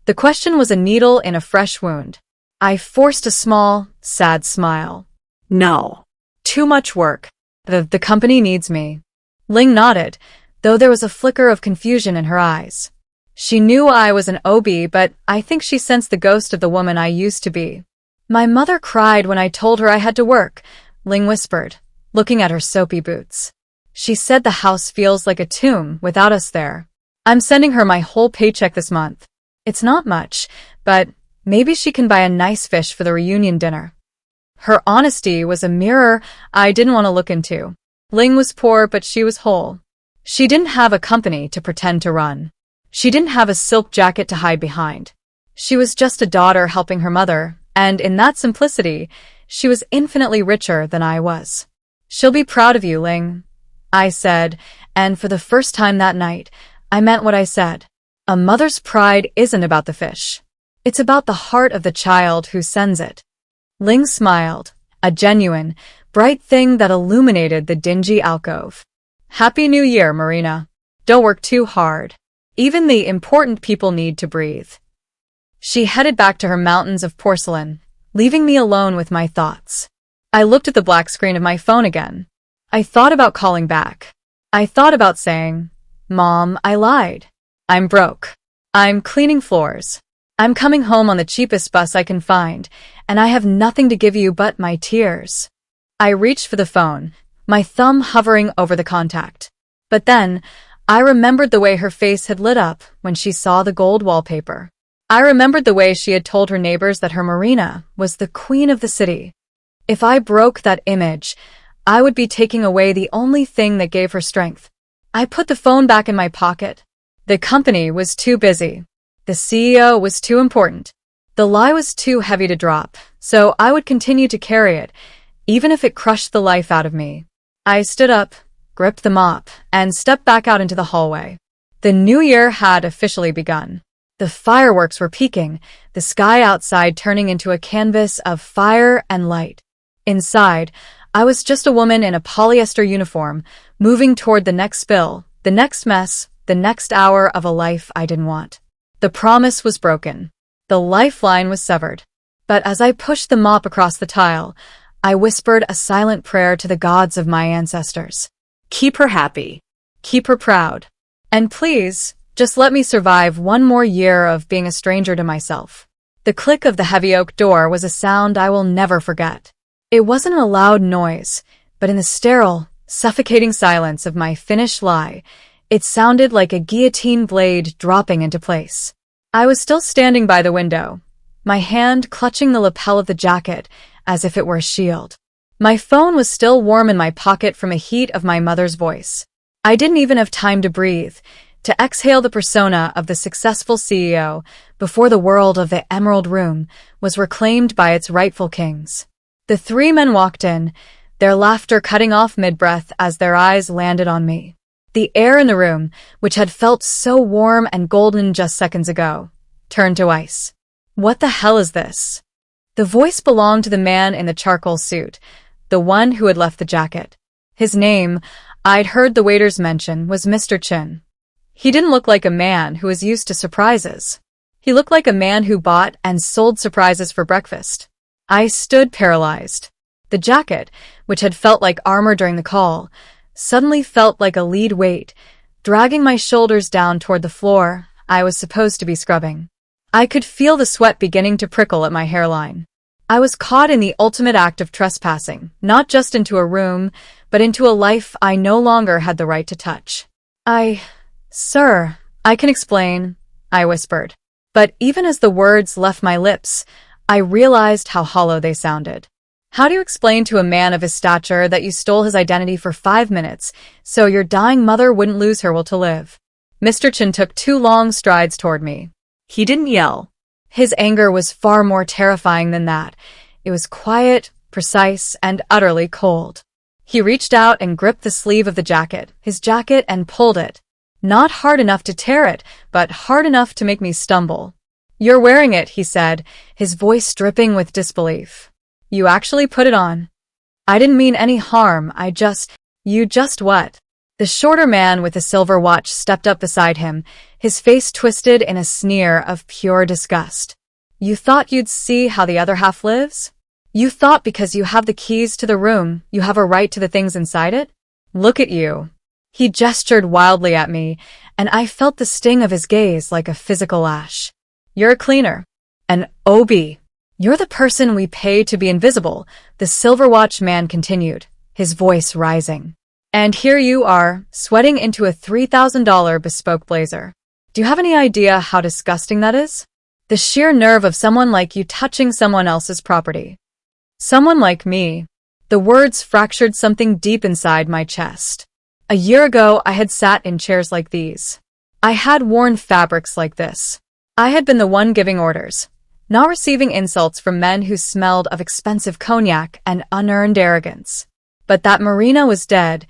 A: The question was a needle in a fresh wound. I forced a small, sad smile. No. Too much work. The company needs me. Ling nodded, though there was a flicker of confusion in her eyes. She knew I was an OB, but I think she sensed the ghost of the woman I used to be. My mother cried when I told her I had to work, Ling whispered, looking at her soapy boots. She said the house feels like a tomb without us there. I'm sending her my whole paycheck this month. It's not much, but maybe she can buy a nice fish for the reunion dinner. Her honesty was a mirror I didn't want to look into. Ling was poor, but she was whole. She didn't have a company to pretend to run. She didn't have a silk jacket to hide behind. She was just a daughter helping her mother, and in that simplicity, she was infinitely richer than I was. She'll be proud of you, Ling, I said, and for the first time that night, I meant what I said. A mother's pride isn't about the fish. It's about the heart of the child who sends it. Ling smiled, a genuine, bright thing that illuminated the dingy alcove. Happy New Year, Marina. Don't work too hard. Even the important people need to breathe. She headed back to her mountains of porcelain, leaving me alone with my thoughts. I looked at the black screen of my phone again. I thought about calling back. I thought about saying, Mom, I lied. I'm broke. I'm cleaning floors. I'm coming home on the cheapest bus I can find, and I have nothing to give you but my tears. I reached for the phone, my thumb hovering over the contact. But then, I remembered the way her face had lit up when she saw the gold wallpaper. I remembered the way she had told her neighbors that her Marina was the queen of the city. If I broke that image, I would be taking away the only thing that gave her strength. I put the phone back in my pocket. The company was too busy. The CEO was too important. The lie was too heavy to drop, so I would continue to carry it, even if it crushed the life out of me. I stood up, gripped the mop, and stepped back out into the hallway. The new year had officially begun. The fireworks were peaking, the sky outside turning into a canvas of fire and light. Inside, I was just a woman in a polyester uniform, moving toward the next spill, the next mess, the next hour of a life I didn't want. The promise was broken. The lifeline was severed. But as I pushed the mop across the tile, I whispered a silent prayer to the gods of my ancestors. Keep her happy. Keep her proud. And please, just let me survive one more year of being a stranger to myself. The click of the heavy oak door was a sound I will never forget. It wasn't a loud noise, but in the sterile, suffocating silence of my finished lie, it sounded like a guillotine blade dropping into place. I was still standing by the window, my hand clutching the lapel of the jacket as if it were a shield. My phone was still warm in my pocket from the heat of my mother's voice. I didn't even have time to breathe, to exhale the persona of the successful CEO before the world of the Emerald Room was reclaimed by its rightful kings. The three men walked in, their laughter cutting off mid-breath as their eyes landed on me. The air in the room, which had felt so warm and golden just seconds ago, turned to ice. What the hell is this? The voice belonged to the man in the charcoal suit, the one who had left the jacket. His name, I'd heard the waiters mention, was Mr. Chin. He didn't look like a man who was used to surprises. He looked like a man who bought and sold surprises for breakfast. I stood paralyzed. The jacket, which had felt like armor during the call, suddenly felt like a lead weight, dragging my shoulders down toward the floor I was supposed to be scrubbing. I could feel the sweat beginning to prickle at my hairline. I was caught in the ultimate act of trespassing, not just into a room, but into a life I no longer had the right to touch. Sir, I can explain, I whispered. But even as the words left my lips, I realized how hollow they sounded. How do you explain to a man of his stature that you stole his identity for 5 minutes so your dying mother wouldn't lose her will to live? Mr. Chen took 2 long strides toward me. He didn't yell. His anger was far more terrifying than that. It was quiet, precise, and utterly cold. He reached out and gripped the sleeve of his jacket, and pulled it. Not hard enough to tear it, but hard enough to make me stumble. "You're wearing it," he said, his voice dripping with disbelief. "You actually put it on." "I didn't mean any harm, You just what?" The shorter man with the silver watch stepped up beside him, his face twisted in a sneer of pure disgust. "You thought you'd see how the other half lives? You thought because you have the keys to the room, you have a right to the things inside it? Look at you." He gestured wildly at me, and I felt the sting of his gaze like a physical lash. "You're a cleaner. An OB. You're the person we pay to be invisible," the silver watch man continued, his voice rising. "And here you are, sweating into a $3,000 bespoke blazer. Do you have any idea how disgusting that is? The sheer nerve of someone like you touching someone else's property. Someone like me." The words fractured something deep inside my chest. A year ago, I had sat in chairs like these. I had worn fabrics like this. I had been the one giving orders, not receiving insults from men who smelled of expensive cognac and unearned arrogance. But that Marina was dead,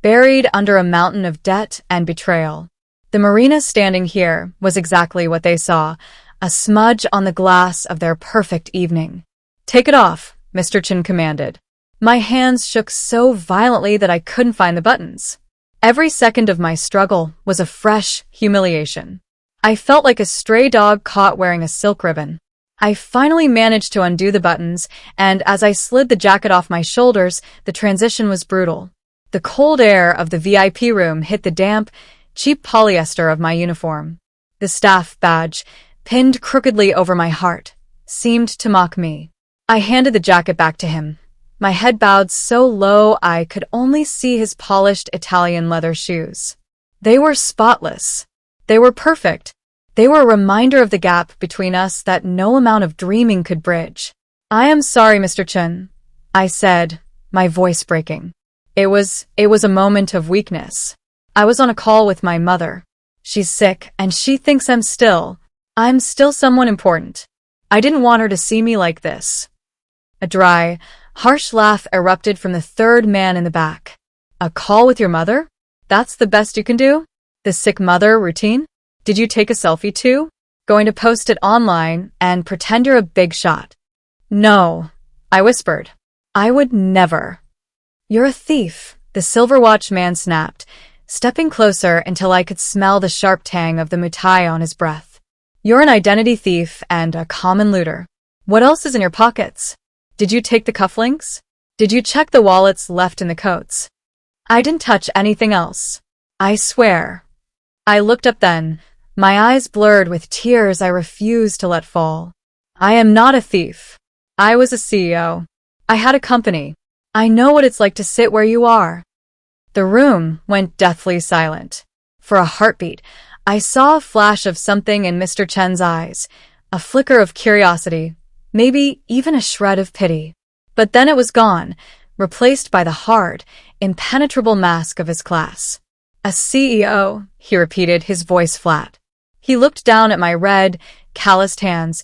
A: buried under a mountain of debt and betrayal. The Marina standing here was exactly what they saw, a smudge on the glass of their perfect evening. "Take it off," Mr. Chen commanded. My hands shook so violently that I couldn't find the buttons. Every second of my struggle was a fresh humiliation. I felt like a stray dog caught wearing a silk ribbon. I finally managed to undo the buttons, and as I slid the jacket off my shoulders, the transition was brutal. The cold air of the VIP room hit the damp, cheap polyester of my uniform. The staff badge, pinned crookedly over my heart, seemed to mock me. I handed the jacket back to him, my head bowed so low I could only see his polished Italian leather shoes. They were spotless. They were perfect. They were a reminder of the gap between us that no amount of dreaming could bridge. "I am sorry, Mr. Chen," I said, my voice breaking. It was a moment of weakness. I was on a call with my mother. She's sick, and she thinks I'm still someone important. I didn't want her to see me like this. A dry, harsh laugh erupted from the third man in the back. "A call with your mother? That's the best you can do? The sick mother routine? Did you take a selfie too? Going to post it online and pretend you're a big shot?" "No," I whispered. "I would never." "You're a thief," the silver watch man snapped, stepping closer until I could smell the sharp tang of the mutai on his breath. "You're an identity thief and a common looter. What else is in your pockets? Did you take the cufflinks? Did you check the wallets left in the coats?" "I didn't touch anything else. I swear." I looked up then, my eyes blurred with tears I refused to let fall. "I am not a thief. I was a CEO. I had a company. I know what it's like to sit where you are." The room went deathly silent. For a heartbeat, I saw a flash of something in Mr. Chen's eyes, a flicker of curiosity, maybe even a shred of pity. But then it was gone, replaced by the hard, impenetrable mask of his class. "A CEO," he repeated, his voice flat. He looked down at my red, calloused hands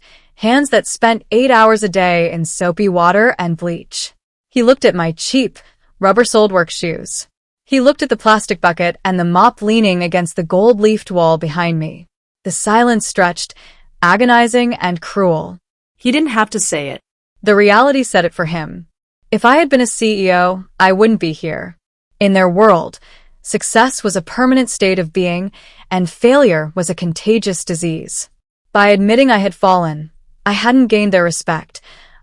A: that spent 8 hours a day in soapy water and bleach. He looked at my cheap, rubber-soled work shoes. He looked at the plastic bucket and the mop leaning against the gold-leafed wall behind me. The silence stretched, agonizing and cruel. He didn't have to say it. The reality said it for him. If I had been a CEO, I wouldn't be here. In their world, success was a permanent state of being, and failure was a contagious disease. By admitting I had fallen, I hadn't gained their respect.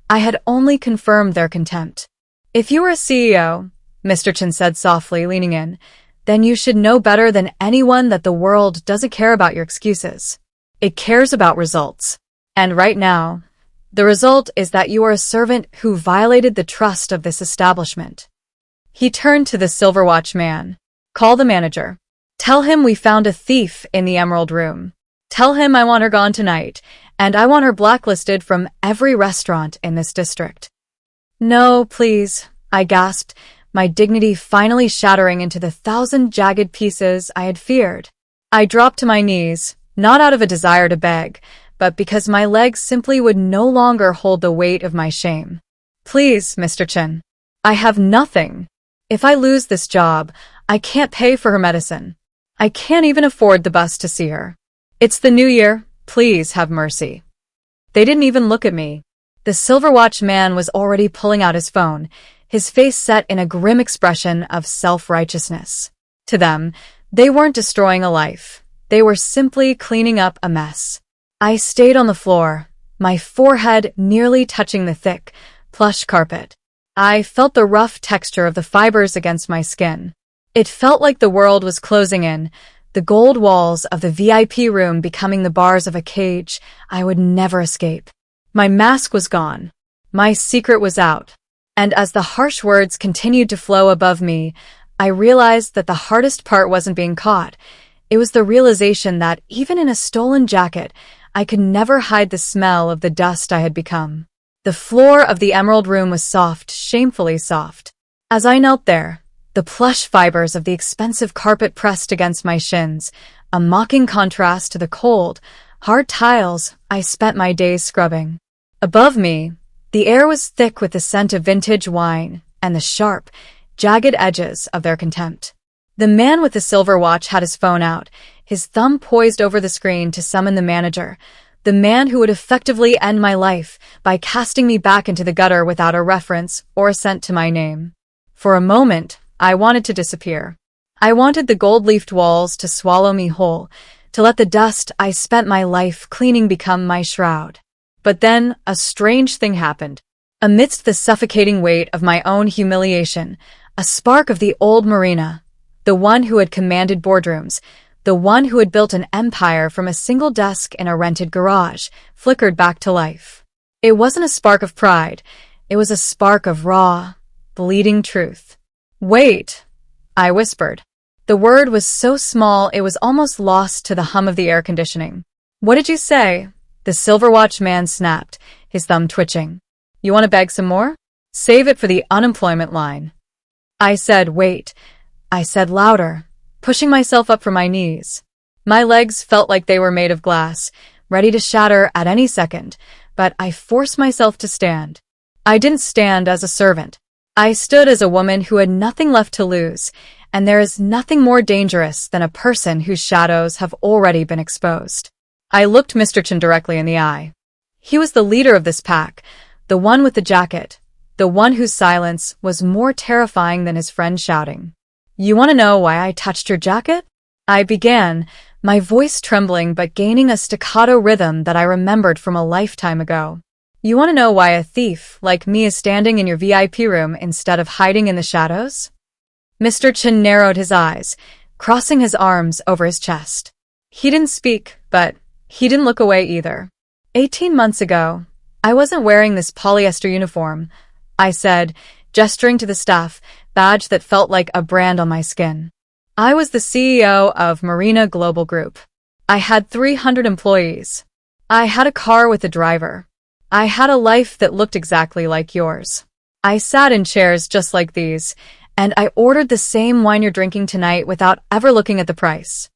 A: I had only confirmed their contempt. "If you were a CEO," Mr. Chen said softly, leaning in, "then you should know better than anyone that the world doesn't care about your excuses. It cares about results. And right now, the result is that you are a servant who violated the trust of this establishment." He turned to the silver watch man. "Call the manager. Tell him we found a thief in the Emerald Room. Tell him I want her gone tonight, and I want her blacklisted from every restaurant in this district." No, please, I gasped, my dignity finally shattering into the 1,000 jagged pieces I had feared. I dropped to my knees, not out of a desire to beg, but because my legs simply would no longer hold the weight of my shame. Please, Mr. Chen. I have nothing. If I lose this job, I can't pay for her medicine. I can't even afford the bus to see her. It's the new year. Please have mercy. They didn't even look at me. The silver watch man was already pulling out his phone, his face set in a grim expression of self-righteousness. To them, they weren't destroying a life. They were simply cleaning up a mess. I stayed on the floor, my forehead nearly touching the thick, plush carpet. I felt the rough texture of the fibers against my skin. It felt like the world was closing in, the gold walls of the VIP room becoming the bars of a cage I would never escape. My mask was gone. My secret was out. And as the harsh words continued to flow above me, I realized that the hardest part wasn't being caught. It was the realization that even in a stolen jacket, I could never hide the smell of the dust I had become. The floor of the emerald room was soft, shamefully soft. As I knelt there, the plush fibers of the expensive carpet pressed against my shins, a mocking contrast to the cold, hard tiles I spent my days scrubbing. Above me, the air was thick with the scent of vintage wine and the sharp, jagged edges of their contempt. The man with the silver watch had his phone out, his thumb poised over the screen to summon the manager, the man who would effectively end my life by casting me back into the gutter without a reference or assent to my name. For a moment, I wanted to disappear. I wanted the gold-leafed walls to swallow me whole, to let the dust I spent my life cleaning become my shroud. But then, a strange thing happened. Amidst the suffocating weight of my own humiliation, a spark of the old Marina, the one who had commanded boardrooms, the one who had built an empire from a single desk in a rented garage, flickered back to life. It wasn't a spark of pride. It was a spark of raw, bleeding truth. Wait, I whispered. The word was so small it was almost lost to the hum of the air conditioning. What did you say? The silver watch man snapped, his thumb twitching. You want to beg some more? Save it for the unemployment line. I said, wait. I said louder, pushing myself up from my knees. My legs felt like they were made of glass, ready to shatter at any second, but I forced myself to stand. I didn't stand as a servant. I stood as a woman who had nothing left to lose, and there is nothing more dangerous than a person whose shadows have already been exposed. I looked Mr. Chen directly in the eye. He was the leader of this pack, the one with the jacket, the one whose silence was more terrifying than his friend shouting. You want to know why I touched your jacket? I began, my voice trembling but gaining a staccato rhythm that I remembered from a lifetime ago. You want to know why a thief like me is standing in your VIP room instead of hiding in the shadows? Mr. Chen narrowed his eyes, crossing his arms over his chest. He didn't speak, but he didn't look away either. 18 months ago, I wasn't wearing this polyester uniform, I said, gesturing to the staff badge that felt like a brand on my skin. I was the CEO of Marina Global Group. I had 300 employees. I had a car with a driver. I had a life that looked exactly like yours. I sat in chairs just like these, and I ordered the same wine you're drinking tonight without ever looking at the price.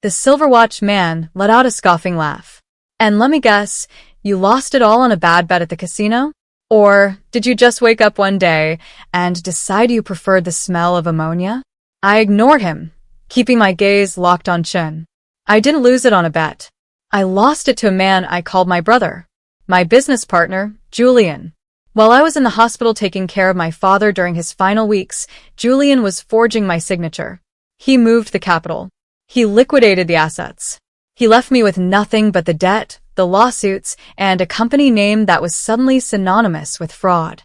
A: The silver watch man let out a scoffing laugh. And let me guess, you lost it all on a bad bet at the casino? Or did you just wake up one day and decide you preferred the smell of ammonia? I ignored him, keeping my gaze locked on Chen. I didn't lose it on a bet. I lost it to a man I called my brother. My business partner, Julian. While I was in the hospital taking care of my father during his final weeks, Julian was forging my signature. He moved the capital. He liquidated the assets. He left me with nothing but the debt, the lawsuits, and a company name that was suddenly synonymous with fraud.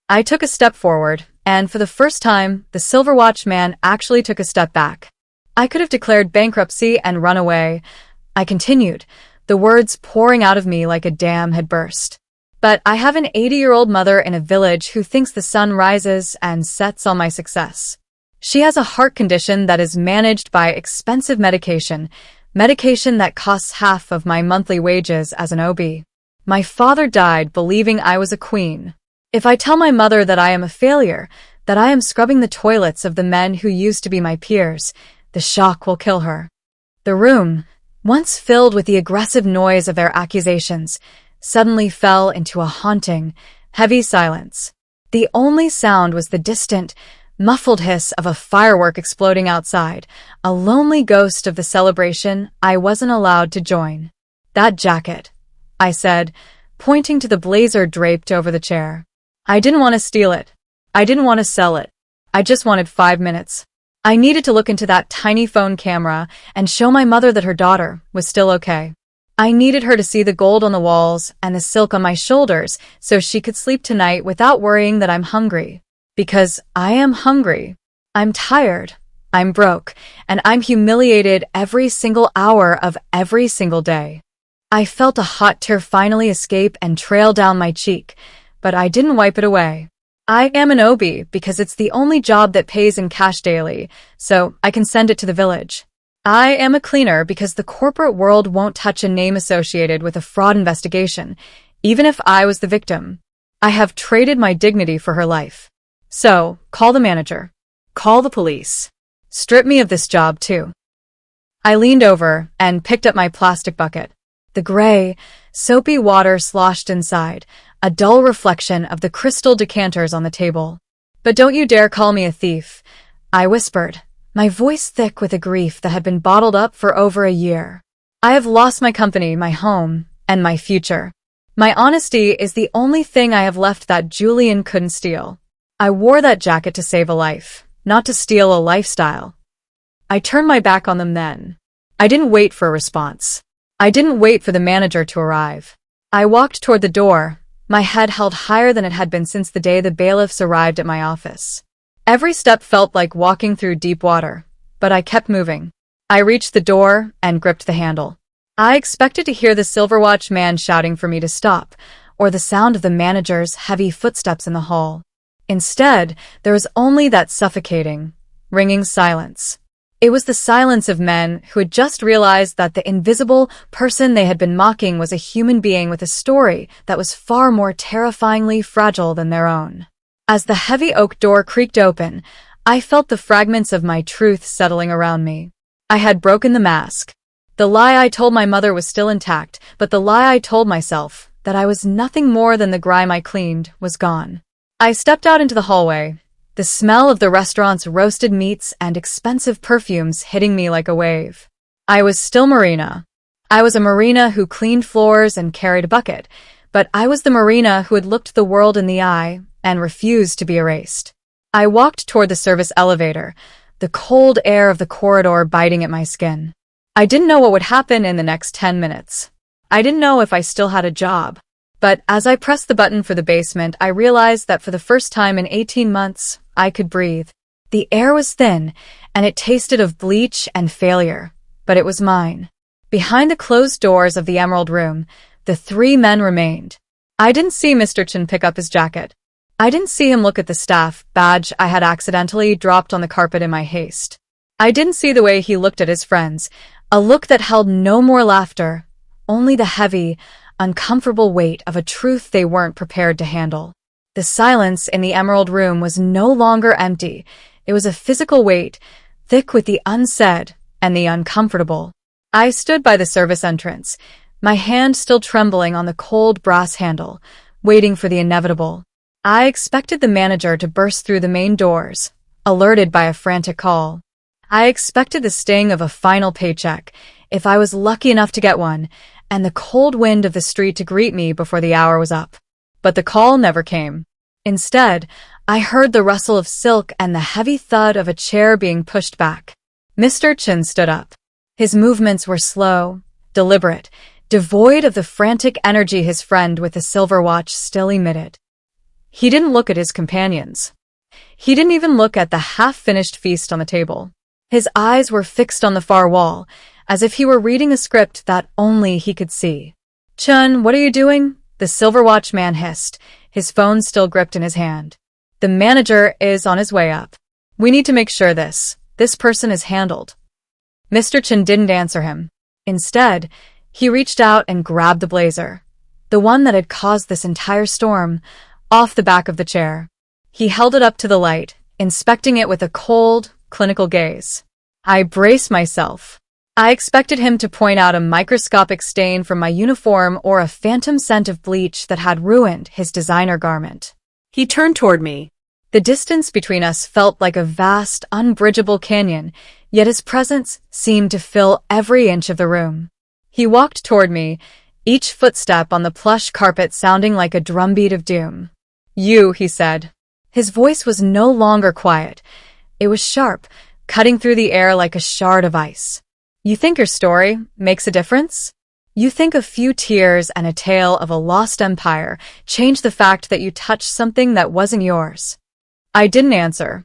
A: I took a step forward, and for the first time, the silver watch man actually took a step back. I could have declared bankruptcy and run away. I continued, the words pouring out of me like a dam had burst. But I have an 80-year-old mother in a village who thinks the sun rises and sets on my success. She has a heart condition that is managed by expensive medication that costs half of my monthly wages as an OB. My father died believing I was a queen. If I tell my mother that I am a failure, that I am scrubbing the toilets of the men who used to be my peers, the shock will kill her. The room, once filled with the aggressive noise of their accusations, suddenly fell into a haunting, heavy silence. The only sound was the distant, muffled hiss of a firework exploding outside, a lonely ghost of the celebration I wasn't allowed to join. "That jacket," I said, pointing to the blazer draped over the chair. "I didn't want to steal it. I didn't want to sell it. I just wanted 5 minutes. I needed to look into that tiny phone camera and show my mother that her daughter was still okay. I needed her to see the gold on the walls and the silk on my shoulders so she could sleep tonight without worrying that I'm hungry. Because I am hungry. I'm tired. I'm broke. And I'm humiliated every single hour of every single day." I felt a hot tear finally escape and trail down my cheek, but I didn't wipe it away. I am an OB because it's the only job that pays in cash daily, so I can send it to the village. I am a cleaner because the corporate world won't touch a name associated with a fraud investigation, even if I was the victim. I have traded my dignity for her life. So, call the manager. Call the police. Strip me of this job, too. I leaned over and picked up my plastic bucket. The gray, soapy water sloshed inside, a dull reflection of the crystal decanters on the table. "But don't you dare call me a thief," I whispered, my voice thick with a grief that had been bottled up for over a year. "I have lost my company, my home, and my future. My honesty is the only thing I have left that Julian couldn't steal. I wore that jacket to save a life, not to steal a lifestyle." I turned my back on them then. I didn't wait for a response. I didn't wait for the manager to arrive. I walked toward the door, my head held higher than it had been since the day the bailiffs arrived at my office. Every step felt like walking through deep water, but I kept moving. I reached the door and gripped the handle. I expected to hear the Silverwatch man shouting for me to stop, or the sound of the manager's heavy footsteps in the hall. Instead, there was only that suffocating, ringing silence. It was the silence of men who had just realized that the invisible person they had been mocking was a human being with a story that was far more terrifyingly fragile than their own. As the heavy oak door creaked open, I felt the fragments of my truth settling around me. I had broken the mask. The lie I told my mother was still intact, but the lie I told myself, that I was nothing more than the grime I cleaned, was gone. I stepped out into the hallway, the smell of the restaurant's roasted meats and expensive perfumes hitting me like a wave. I was still Marina. I was a Marina who cleaned floors and carried a bucket, but I was the Marina who had looked the world in the eye and refused to be erased. I walked toward the service elevator, the cold air of the corridor biting at my skin. I didn't know what would happen in the next 10 minutes. I didn't know if I still had a job. But as I pressed the button for the basement, I realized that for the first time in 18 months, I could breathe. The air was thin, and it tasted of bleach and failure, but it was mine. Behind the closed doors of the Emerald Room, the 3 men remained. I didn't see Mr. Chen pick up his jacket. I didn't see him look at the staff badge I had accidentally dropped on the carpet in my haste. I didn't see the way he looked at his friends, a look that held no more laughter, only the heavy, uncomfortable weight of a truth they weren't prepared to handle. The silence in the Emerald Room was no longer empty. It was a physical weight, thick with the unsaid and the uncomfortable. I stood by the service entrance, my hand still trembling on the cold brass handle, waiting for the inevitable. I expected the manager to burst through the main doors, alerted by a frantic call. I expected the sting of a final paycheck, if I was lucky enough to get one, and the cold wind of the street to greet me before the hour was up. But the call never came. Instead, I heard the rustle of silk and the heavy thud of a chair being pushed back. Mr. Chen stood up. His movements were slow, deliberate, devoid of the frantic energy his friend with the silver watch still emitted. He didn't look at his companions. He didn't even look at the half-finished feast on the table. His eyes were fixed on the far wall, as if he were reading a script that only he could see. "Chun, what are you doing?" the Silverwatch man hissed, his phone still gripped in his hand. "The manager is on his way up. We need to make sure this person is handled." Mr. Chen didn't answer him. Instead, he reached out and grabbed the blazer, the one that had caused this entire storm, off the back of the chair. He held it up to the light, inspecting it with a cold, clinical gaze. I braced myself. I expected him to point out a microscopic stain from my uniform or a phantom scent of bleach that had ruined his designer garment.
B: He turned toward me.
A: The distance between us felt like a vast, unbridgeable canyon, yet his presence seemed to fill every inch of the room. He walked toward me, each footstep on the plush carpet sounding like a drumbeat of doom. "You," he said. His voice was no longer quiet. It was sharp, cutting through the air like a shard of ice. "You think your story makes a difference? You think a few tears and a tale of a lost empire change the fact that you touched something that wasn't yours?" I didn't answer.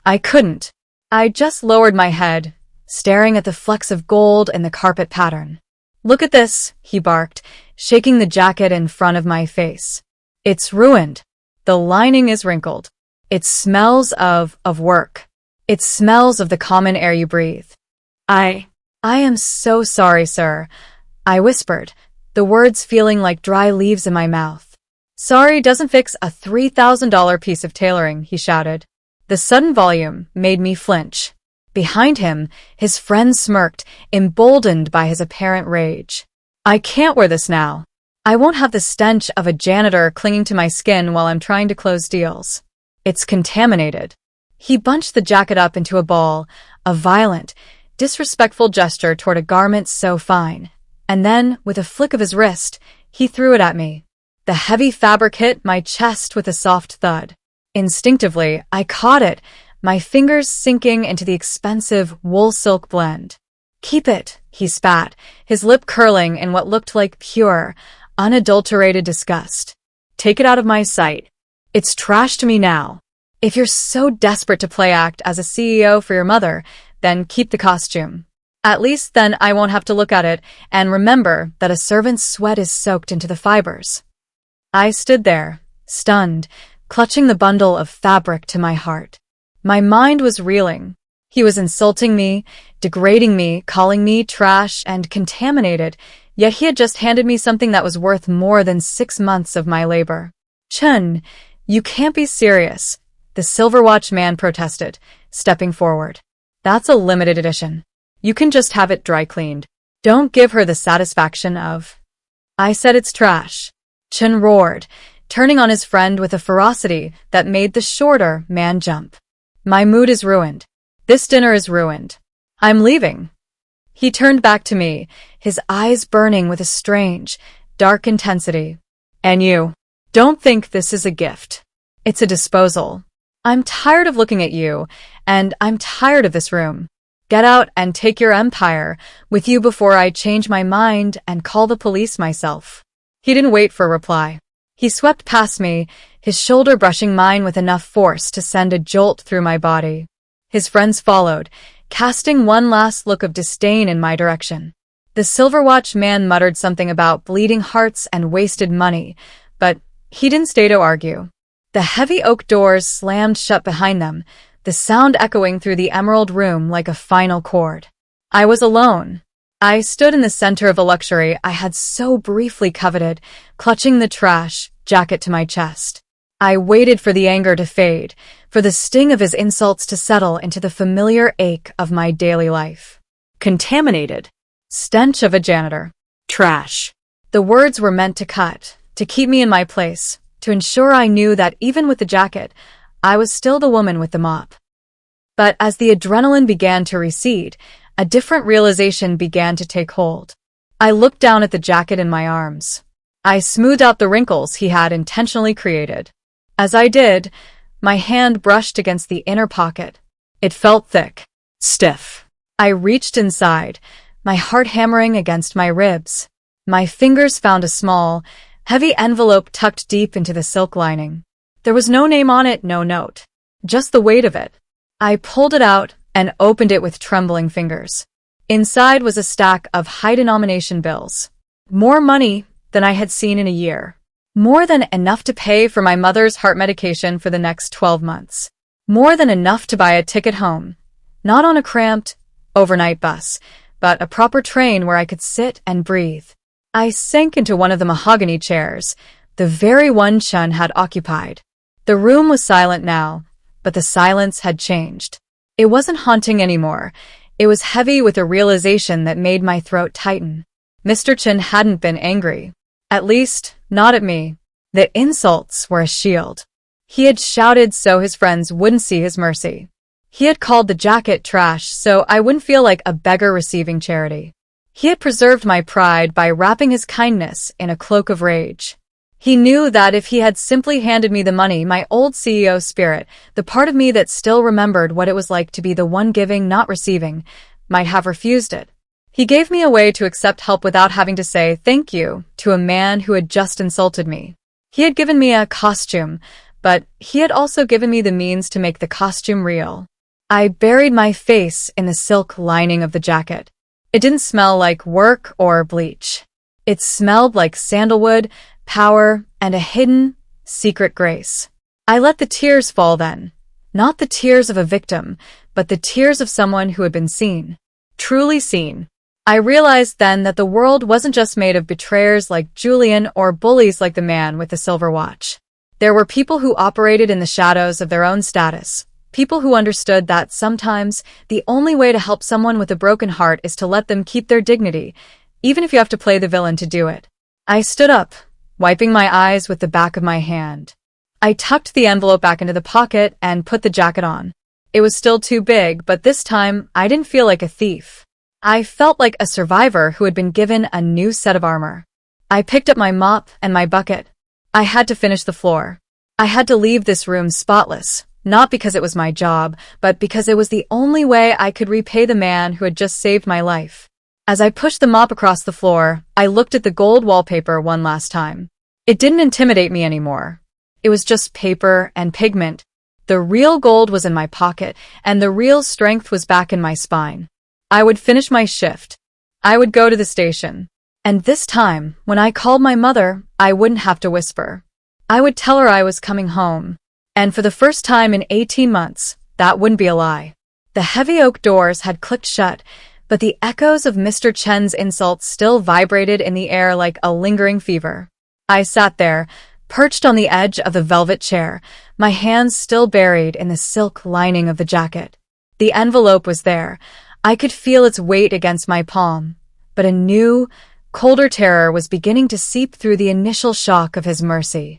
A: I couldn't. I just lowered my head, staring at the flecks of gold in the carpet pattern. "Look at this," he barked, shaking the jacket in front of my face. "It's ruined. The lining is wrinkled. It smells of work. It smells of the common air you breathe." I am so sorry, sir," I whispered, the words feeling like dry leaves in my mouth. "Sorry doesn't fix a $3,000 piece of tailoring," he shouted. The sudden volume made me flinch. Behind him, his friend smirked, emboldened by his apparent rage. "I can't wear this now. I won't have the stench of a janitor clinging to my skin while I'm trying to close deals. It's contaminated." He bunched the jacket up into a ball, a violent, disrespectful gesture toward a garment so fine. And then, with a flick of his wrist, he threw it at me. The heavy fabric hit my chest with a soft thud. Instinctively, I caught it, my fingers sinking into the expensive wool-silk blend. "Keep it," he spat, his lip curling in what looked like pure, unadulterated disgust. "Take it out of my sight. It's trash to me now. If you're so desperate to play act as a CEO for your mother, then keep the costume. At least then I won't have to look at it and remember that a servant's sweat is soaked into the fibers." I stood there, stunned, clutching the bundle of fabric to my heart. My mind was reeling. He was insulting me, degrading me, calling me trash and contaminated, yet he had just handed me something that was worth more than 6 months of my labor. "Chun, you can't be serious," the silver watch man protested, stepping forward. "That's a limited edition. You can just have it dry cleaned. Don't give her the satisfaction of—" I said it's trash. Chun roared, turning on his friend with a ferocity that made the shorter man jump. "My mood is ruined. This dinner is ruined. I'm leaving." He turned back to me, his eyes burning with a strange, dark intensity. "And you, don't think this is a gift. It's a disposal. I'm tired of looking at you, and I'm tired of this room. Get out and take your empire with you before I change my mind and call the police myself." He didn't wait for a reply. He swept past me, his shoulder brushing mine with enough force to send a jolt through my body. His friends followed, casting one last look of disdain in my direction. The silver watch man muttered something about bleeding hearts and wasted money, but he didn't stay to argue. The heavy oak doors slammed shut behind them, the sound echoing through the emerald room like a final chord. I was alone. I stood in the center of a luxury I had so briefly coveted, clutching the trash jacket to my chest. I waited for the anger to fade, for the sting of his insults to settle into the familiar ache of my daily life. Contaminated. Stench of a janitor. Trash. The words were meant to cut, to keep me in my place, to ensure I knew that even with the jacket, I was still the woman with the mop. But as the adrenaline began to recede, a different realization began to take hold. I looked down at the jacket in my arms. I smoothed out the wrinkles he had intentionally created. As I did, my hand brushed against the inner pocket. It felt thick, stiff. I reached inside, my heart hammering against my ribs. My fingers found a small, heavy envelope tucked deep into the silk lining. There was no name on it, no note. Just the weight of it. I pulled it out and opened it with trembling fingers. Inside was a stack of high-denomination bills. More money than I had seen in a year. More than enough to pay for my mother's heart medication for the next 12 months. More than enough to buy a ticket home. Not on a cramped, overnight bus, but a proper train where I could sit and breathe. I sank into one of the mahogany chairs, the very one Chun had occupied. The room was silent now, but the silence had changed. It wasn't haunting anymore. It was heavy with a realization that made my throat tighten. Mr. Chun hadn't been angry. At least, not at me. The insults were a shield. He had shouted so his friends wouldn't see his mercy. He had called the jacket trash so I wouldn't feel like a beggar receiving charity. He had preserved my pride by wrapping his kindness in a cloak of rage. He knew that if he had simply handed me the money, my old CEO spirit, the part of me that still remembered what it was like to be the one giving, not receiving, might have refused it. He gave me a way to accept help without having to say thank you to a man who had just insulted me. He had given me a costume, but he had also given me the means to make the costume real. I buried my face in the silk lining of the jacket. It didn't smell like work or bleach. It smelled like sandalwood, power, and a hidden, secret grace. I let the tears fall then. Not the tears of a victim, but the tears of someone who had been seen. Truly seen. I realized then that the world wasn't just made of betrayers like Julian or bullies like the man with the silver watch. There were people who operated in the shadows of their own status. People who understood that sometimes the only way to help someone with a broken heart is to let them keep their dignity, even if you have to play the villain to do it. I stood up, wiping my eyes with the back of my hand. I tucked the envelope back into the pocket and put the jacket on. It was still too big, but this time I didn't feel like a thief. I felt like a survivor who had been given a new set of armor. I picked up my mop and my bucket. I had to finish the floor. I had to leave this room spotless, not because it was my job, but because it was the only way I could repay the man who had just saved my life. As I pushed the mop across the floor, I looked at the gold wallpaper one last time. It didn't intimidate me anymore. It was just paper and pigment. The real gold was in my pocket, and the real strength was back in my spine. I would finish my shift. I would go to the station. And this time, when I called my mother, I wouldn't have to whisper. I would tell her I was coming home. And for the first time in 18 months, that wouldn't be a lie. The heavy oak doors had clicked shut, but the echoes of Mr. Chen's insults still vibrated in the air like a lingering fever. I sat there, perched on the edge of the velvet chair, my hands still buried in the silk lining of the jacket. The envelope was there. I could feel its weight against my palm, but a new, colder terror was beginning to seep through the initial shock of his mercy.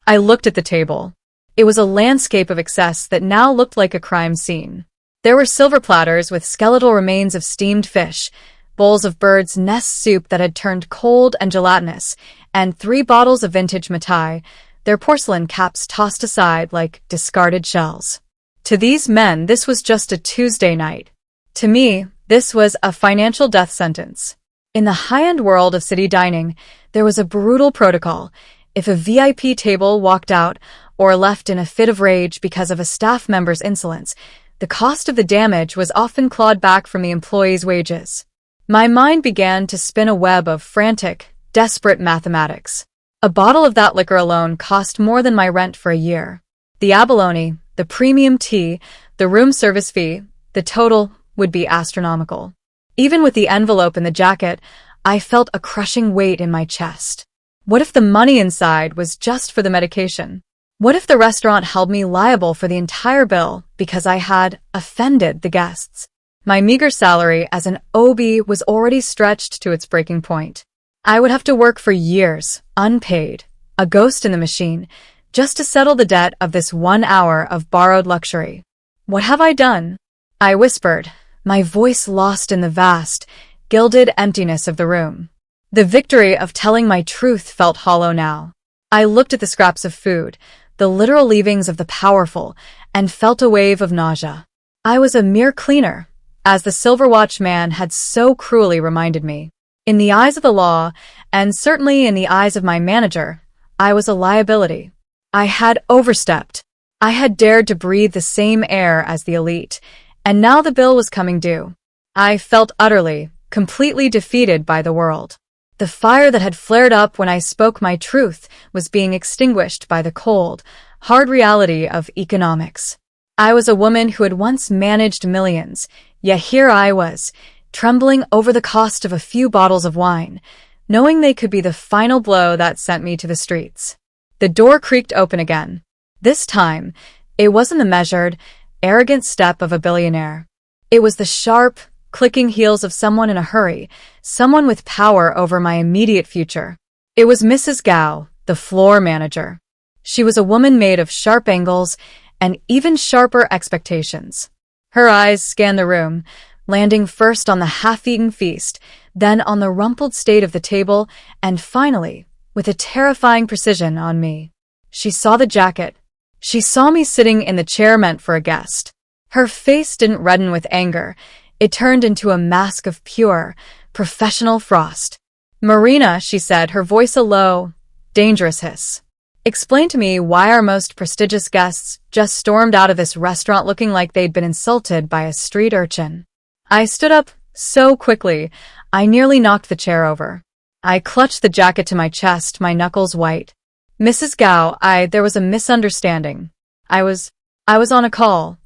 A: I looked at the table. It was a landscape of excess that now looked like a crime scene. There were silver platters with skeletal remains of steamed fish, bowls of birds' nest soup that had turned cold and gelatinous, and 3 bottles of vintage Matai, their porcelain caps tossed aside like discarded shells. To these men, this was just a Tuesday night. To me, this was a financial death sentence. In the high-end world of city dining, there was a brutal protocol. If a VIP table walked out or left in a fit of rage because of a staff member's insolence, the cost of the damage was often clawed back from the employee's wages. My mind began to spin a web of frantic, desperate mathematics. A bottle of that liquor alone cost more than my rent for a year. The abalone, the premium tea, the room service fee, the total would be astronomical. Even with the envelope in the jacket, I felt a crushing weight in my chest. What if the money inside was just for the medication? What if the restaurant held me liable for the entire bill because I had offended the guests? My meager salary as an OB was already stretched to its breaking point. I would have to work for years, unpaid, a ghost in the machine, just to settle the debt of this 1 hour of borrowed luxury. What have I done? I whispered, my voice lost in the vast, gilded emptiness of the room. The victory of telling my truth felt hollow now. I looked at the scraps of food, the literal leavings of the powerful, and felt a wave of nausea. I was a mere cleaner, as the Silver Watch man had so cruelly reminded me. In the eyes of the law, and certainly in the eyes of my manager, I was a liability. I had overstepped. I had dared to breathe the same air as the elite, and now the bill was coming due. I felt utterly, completely defeated by the world. The fire that had flared up when I spoke my truth was being extinguished by the cold, hard reality of economics. I was a woman who had once managed millions, yet here I was, trembling over the cost of a few bottles of wine, knowing they could be the final blow that sent me to the streets. The door creaked open again. This time, it wasn't the measured, arrogant step of a billionaire. It was the sharp, clicking heels of someone in a hurry, someone with power over my immediate future. It was Mrs. Gao, the floor manager. She was a woman made of sharp angles and even sharper expectations. Her eyes scanned the room, landing first on the half-eaten feast, then on the rumpled state of the table, and finally, with a terrifying precision, on me. She saw the jacket. She saw me sitting in the chair meant for a guest. Her face didn't redden with anger. It turned into a mask of pure, professional frost. "Marina," she said, her voice a low, dangerous hiss. "Explain to me why our most prestigious guests just stormed out of this restaurant looking like they'd been insulted by a street urchin." I stood up so quickly, I nearly knocked the chair over. I clutched the jacket to my chest, my knuckles white. "Mrs. Gao, there was a misunderstanding. I was on a call."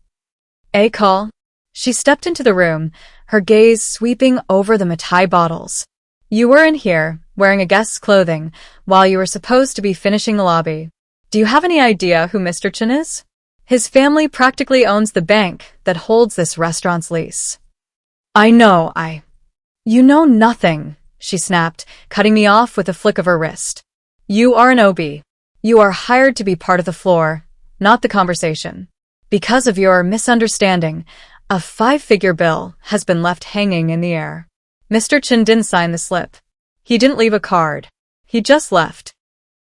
A: "A call?" She stepped into the room, her gaze sweeping over the Matai bottles. "You were in here, wearing a guest's clothing, while you were supposed to be finishing the lobby. Do you have any idea who Mr. Chen is? His family practically owns the bank that holds this restaurant's lease." "I know, You know nothing," she snapped, cutting me off with a flick of her wrist. "You are an OB. You are hired to be part of the floor, not the conversation. Because of your misunderstanding, a 5-figure bill has been left hanging in the air. Mr. Chen didn't sign the slip. He didn't leave a card. He just left."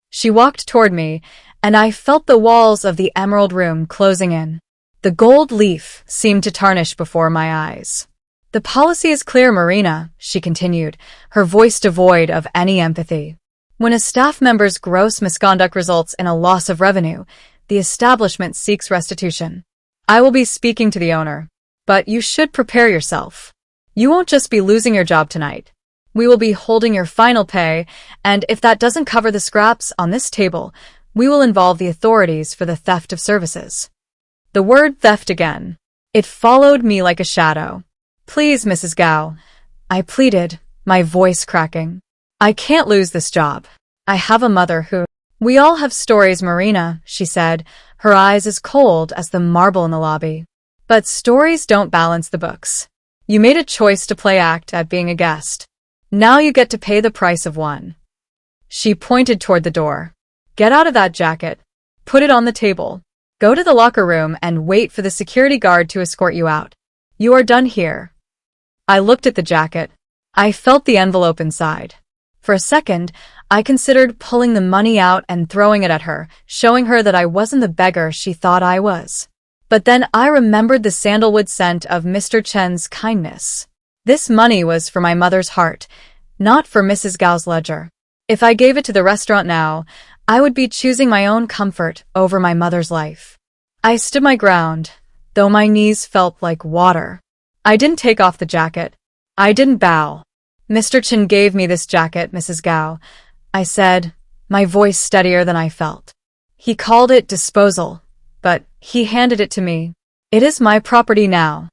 A: She walked toward me, and I felt the walls of the emerald room closing in. The gold leaf seemed to tarnish before my eyes. "The policy is clear, Marina," she continued, her voice devoid of any empathy. "When a staff member's gross misconduct results in a loss of revenue, the establishment seeks restitution. I will be speaking to the owner, but you should prepare yourself. You won't just be losing your job tonight. We will be holding your final pay, and if that doesn't cover the scraps on this table, we will involve the authorities for the theft of services." The word theft again. It followed me like a shadow. "Please, Mrs. Gao," I pleaded, my voice cracking. "I can't lose this job. I have a mother who—" "We all have stories, Marina," she said, her eyes as cold as the marble in the lobby. "But stories don't balance the books. You made a choice to play act at being a guest. Now you get to pay the price of one." She pointed toward the door. "Get out of that jacket. Put it on the table. Go to the locker room and wait for the security guard to escort you out. You are done here." I looked at the jacket. I felt the envelope inside. For a second, I considered pulling the money out and throwing it at her, showing her that I wasn't the beggar she thought I was. But then I remembered the sandalwood scent of Mr. Chen's kindness. This money was for my mother's heart, not for Mrs. Gao's ledger. If I gave it to the restaurant now, I would be choosing my own comfort over my mother's life. I stood my ground, though my knees felt like water. I didn't take off the jacket. I didn't bow. "Mr. Chen gave me this jacket, Mrs. Gao," I said, my voice steadier than I felt. "He called it disposal, but he handed it to me. It is my property now."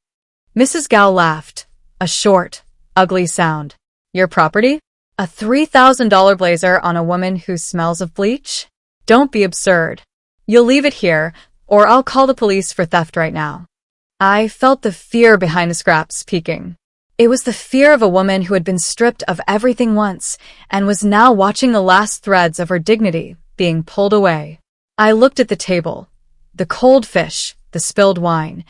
A: Mrs. Gao laughed, a short, ugly sound. "Your property? A $3,000 blazer on a woman who smells of bleach? Don't be absurd. You'll leave it here, or I'll call the police for theft right now." I felt the fear behind the scraps peaking. It was the fear of a woman who had been stripped of everything once and was now watching the last threads of her dignity being pulled away. I looked at the table. The cold fish, the spilled wine,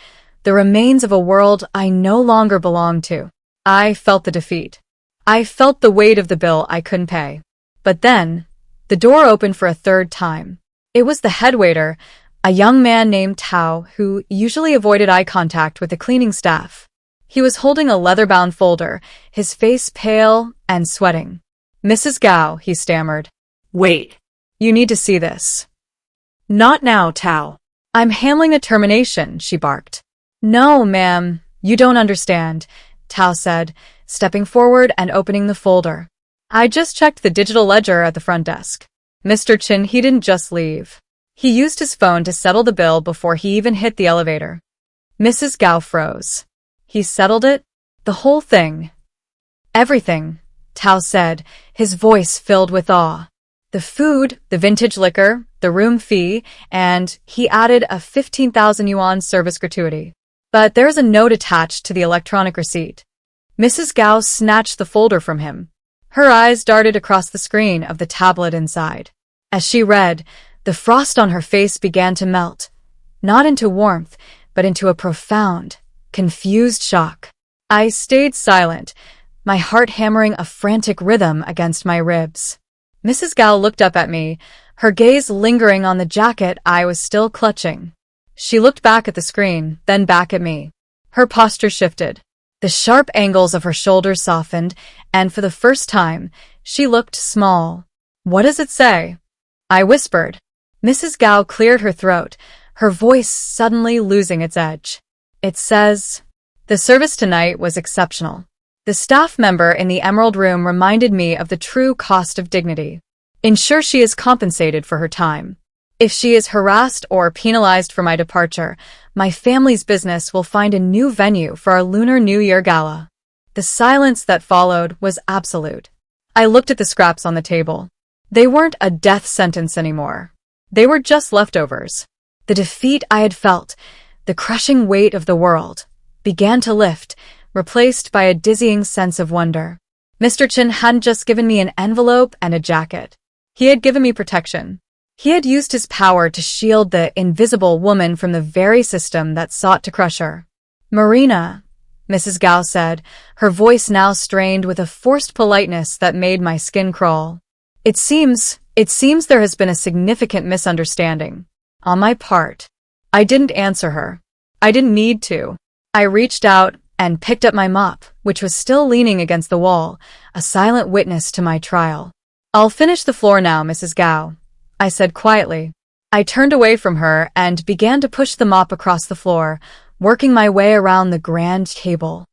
A: the remains of a world I no longer belonged to. I felt the defeat. I felt the weight of the bill I couldn't pay. But then, the door opened for a third time. It was the head waiter, a young man named Tao, who usually avoided eye contact with the cleaning staff. He was holding a leather-bound folder, his face pale and sweating. "Mrs. Gao," he stammered. "Wait. You need to see this." "Not now, Tao. I'm handling a termination," she barked. "No, ma'am, you don't understand," Tao said, stepping forward and opening the folder. "I just checked the digital ledger at the front desk. Mr. Chen, he didn't just leave. He used his phone to settle the bill before he even hit the elevator." Mrs. Gao froze. "He settled it? The whole thing?" "Everything," Tao said, his voice filled with awe. "The food, the vintage liquor, the room fee, and he added a 15,000 yuan service gratuity. But there's a note attached to the electronic receipt. Mrs. Gao snatched the folder from him. Her eyes darted across the screen of the tablet inside. As she read, the frost on her face began to melt, not into warmth, but into a profound, confused shock. I stayed silent, my heart hammering a frantic rhythm against my ribs. Mrs. Gao looked up at me, her gaze lingering on the jacket I was still clutching. She looked back at the screen, then back at me. Her posture shifted. The sharp angles of her shoulders softened, and for the first time, she looked small. "What does it say?" I whispered. Mrs. Gao cleared her throat, her voice suddenly losing its edge. "It says, the service tonight was exceptional. The staff member in the Emerald Room reminded me of the true cost of dignity. Ensure she is compensated for her time. If she is harassed or penalized for my departure, my family's business will find a new venue for our Lunar New Year Gala." The silence that followed was absolute. I looked at the scraps on the table. They weren't a death sentence anymore. They were just leftovers. The defeat I had felt, the crushing weight of the world, began to lift, replaced by a dizzying sense of wonder. Mr. Chen hadn't just given me an envelope and a jacket. He had given me protection. He had used his power to shield the invisible woman from the very system that sought to crush her. "Marina," Mrs. Gao said, her voice now strained with a forced politeness that made my skin crawl. It seems there has been a significant misunderstanding. On my part." I didn't answer her. I didn't need to. I reached out and picked up my mop, which was still leaning against the wall, a silent witness to my trial. "I'll finish the floor now, Mrs. Gao," I said quietly. I turned away from her and began to push the mop across the floor, working my way around the grand table.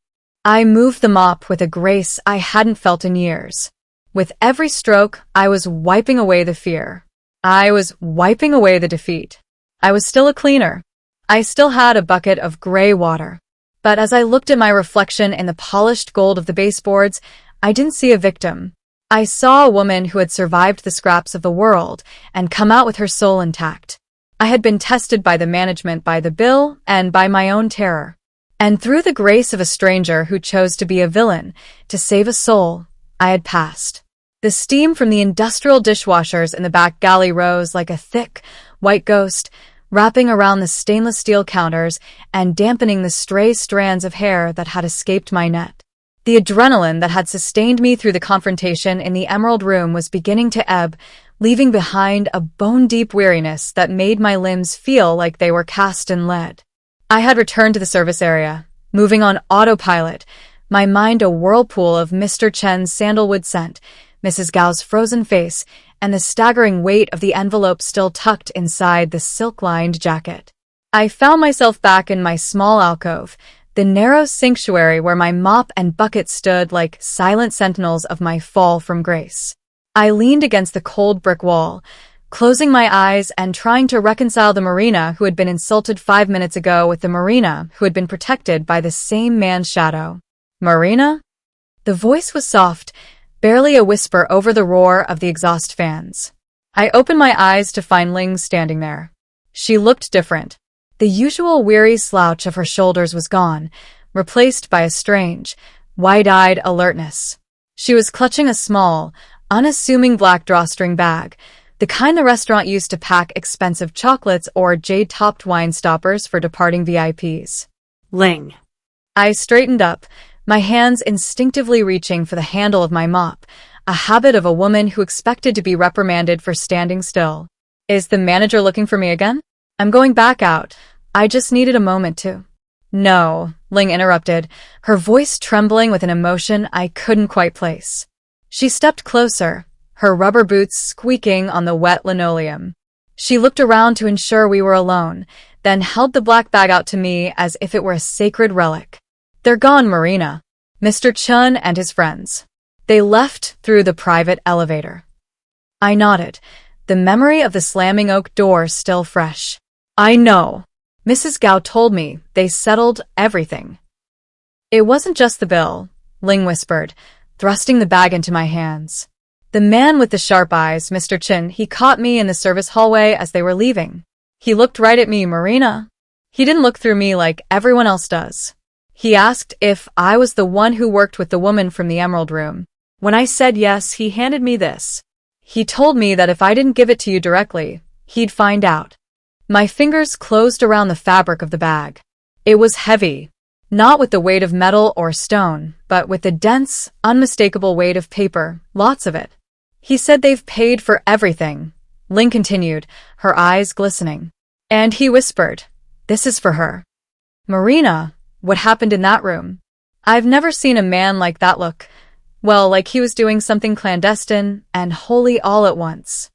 A: I moved the mop with a grace I hadn't felt in years. With every stroke, I was wiping away the fear. I was wiping away the defeat. I was still a cleaner. I still had a bucket of gray water. But as I looked at my reflection in the polished gold of the baseboards, I didn't see a victim. I saw a woman who had survived the scraps of the world and come out with her soul intact. I had been tested by the management, by the bill, and by my own terror. And through the grace of a stranger who chose to be a villain, to save a soul, I had passed. The steam from the industrial dishwashers in the back galley rose like a thick, white ghost, wrapping around the stainless steel counters and dampening the stray strands of hair that had escaped my net. The adrenaline that had sustained me through the confrontation in the Emerald Room was beginning to ebb, leaving behind a bone-deep weariness that made my limbs feel like they were cast in lead. I had returned to the service area, moving on autopilot, my mind a whirlpool of Mr. Chen's sandalwood scent, Mrs. Gao's frozen face, and the staggering weight of the envelope still tucked inside the silk-lined jacket. I found myself back in my small alcove, the narrow sanctuary where my mop and bucket stood like silent sentinels of my fall from grace. I leaned against the cold brick wall, closing my eyes and trying to reconcile the Marina who had been insulted 5 minutes ago with the Marina who had been protected by the same man's shadow. "Marina?" The voice was soft, barely a whisper over the roar of the exhaust fans. I opened my eyes to find Ling standing there. She looked different. The usual weary slouch of her shoulders was gone, replaced by a strange, wide-eyed alertness. She was clutching a small, unassuming black drawstring bag, the kind the restaurant used to pack expensive chocolates or jade-topped wine stoppers for departing VIPs.
B: "Ling."
A: I straightened up, my hands instinctively reaching for the handle of my mop, a habit of a woman who expected to be reprimanded for standing still. "Is the manager looking for me again? I'm going back out. I just needed a moment to—" "No," Ling interrupted, her voice trembling with an emotion I couldn't quite place. She stepped closer, her rubber boots squeaking on the wet linoleum. She looked around to ensure we were alone, then held the black bag out to me as if it were a sacred relic. "They're gone, Marina. Mr. Chun and his friends. They left through the private elevator." I nodded, the memory of the slamming oak door still fresh. "I know. Mrs. Gao told me they settled everything." "It wasn't just the bill," Ling whispered, thrusting the bag into my hands. The man with the sharp eyes, Mr. Chin, he caught me in the service hallway as they were leaving. He looked right at me, Marina. He didn't look through me like everyone else does. He asked if I was the one who worked with the woman from the Emerald Room. When I said yes, he handed me this. He told me that if I didn't give it to you directly, he'd find out. My fingers closed around the fabric of the bag. It was heavy, not with the weight of metal or stone, but with the dense, unmistakable weight of paper, lots of it. He said they've paid for everything. Ling continued, her eyes glistening. And he whispered, "This is for her." Marina, what happened in that room? I've never seen a man like that look. Well, like he was doing something clandestine and holy all at once.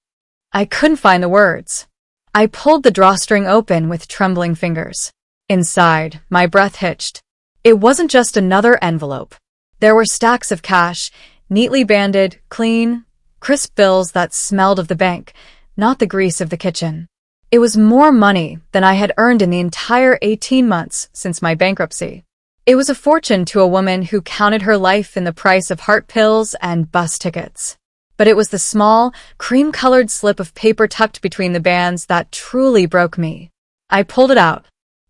A: I couldn't find the words. I pulled the drawstring open with trembling fingers. Inside, my breath hitched. It wasn't just another envelope. There were stacks of cash, neatly banded, clean, crisp bills that smelled of the bank, not the grease of the kitchen. It was more money than I had earned in the entire 18 months since my bankruptcy. It was a fortune to a woman who counted her life in the price of heart pills and bus tickets. But it was the small, cream-colored slip of paper tucked between the bands that truly broke me. I pulled it out.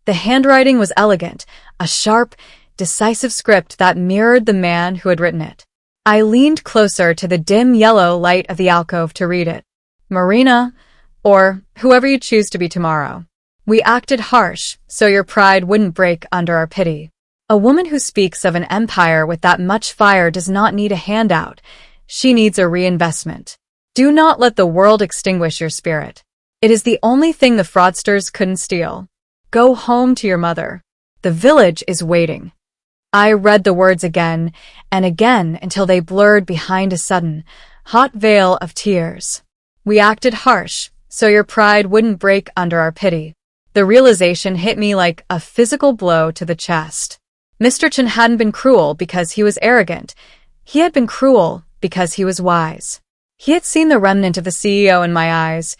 A: The handwriting was elegant, a sharp, decisive script that mirrored the man who had written it. I leaned closer to the dim yellow light of the alcove to read it. Marina, or whoever you choose to be tomorrow. We acted harsh, so your pride wouldn't break under our pity. A woman who speaks of an empire with that much fire does not need a handout. She needs a reinvestment. Do not let the world extinguish your spirit. It is the only thing the fraudsters couldn't steal. Go home to your mother. The village is waiting. I read the words again and again until they blurred behind a sudden, hot veil of tears. We acted harsh, so your pride wouldn't break under our pity. The realization hit me like a physical blow to the chest. Mr. Chen hadn't been cruel because he was arrogant. He had been cruel because he was wise. He had seen the remnant of the CEO in my eyes,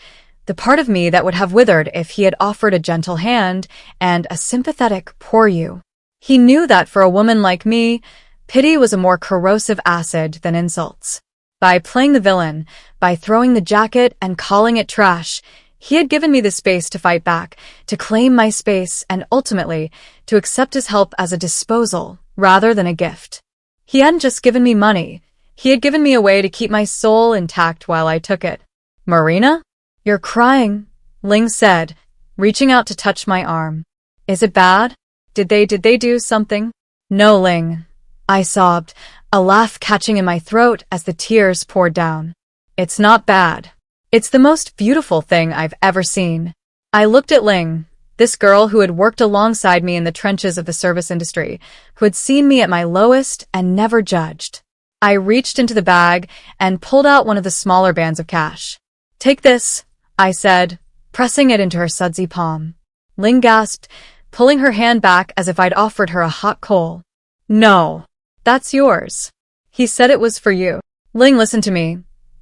A: the part of me that would have withered if he had offered a gentle hand and a sympathetic "pour you." He knew that for a woman like me, pity was a more corrosive acid than insults. By playing the villain, by throwing the jacket and calling it trash, he had given me the space to fight back, to claim my space, and ultimately, to accept his help as a disposal rather than a gift. He hadn't just given me money. He had given me a way to keep my soul intact while I took it. Marina? You're crying, Ling said, reaching out to touch my arm. Is it bad? Did they do something? No, Ling. I sobbed, a laugh catching in my throat as the tears poured down. It's not bad. It's the most beautiful thing I've ever seen. I looked at Ling, this girl who had worked alongside me in the trenches of the service industry, who had seen me at my lowest and never judged. I reached into the bag and pulled out one of the smaller bands of cash. Take this, I said, pressing it into her sudsy palm. Ling gasped, pulling her hand back as if I'd offered her a hot coal. No, that's yours. He said it was for you. Ling, listen to me,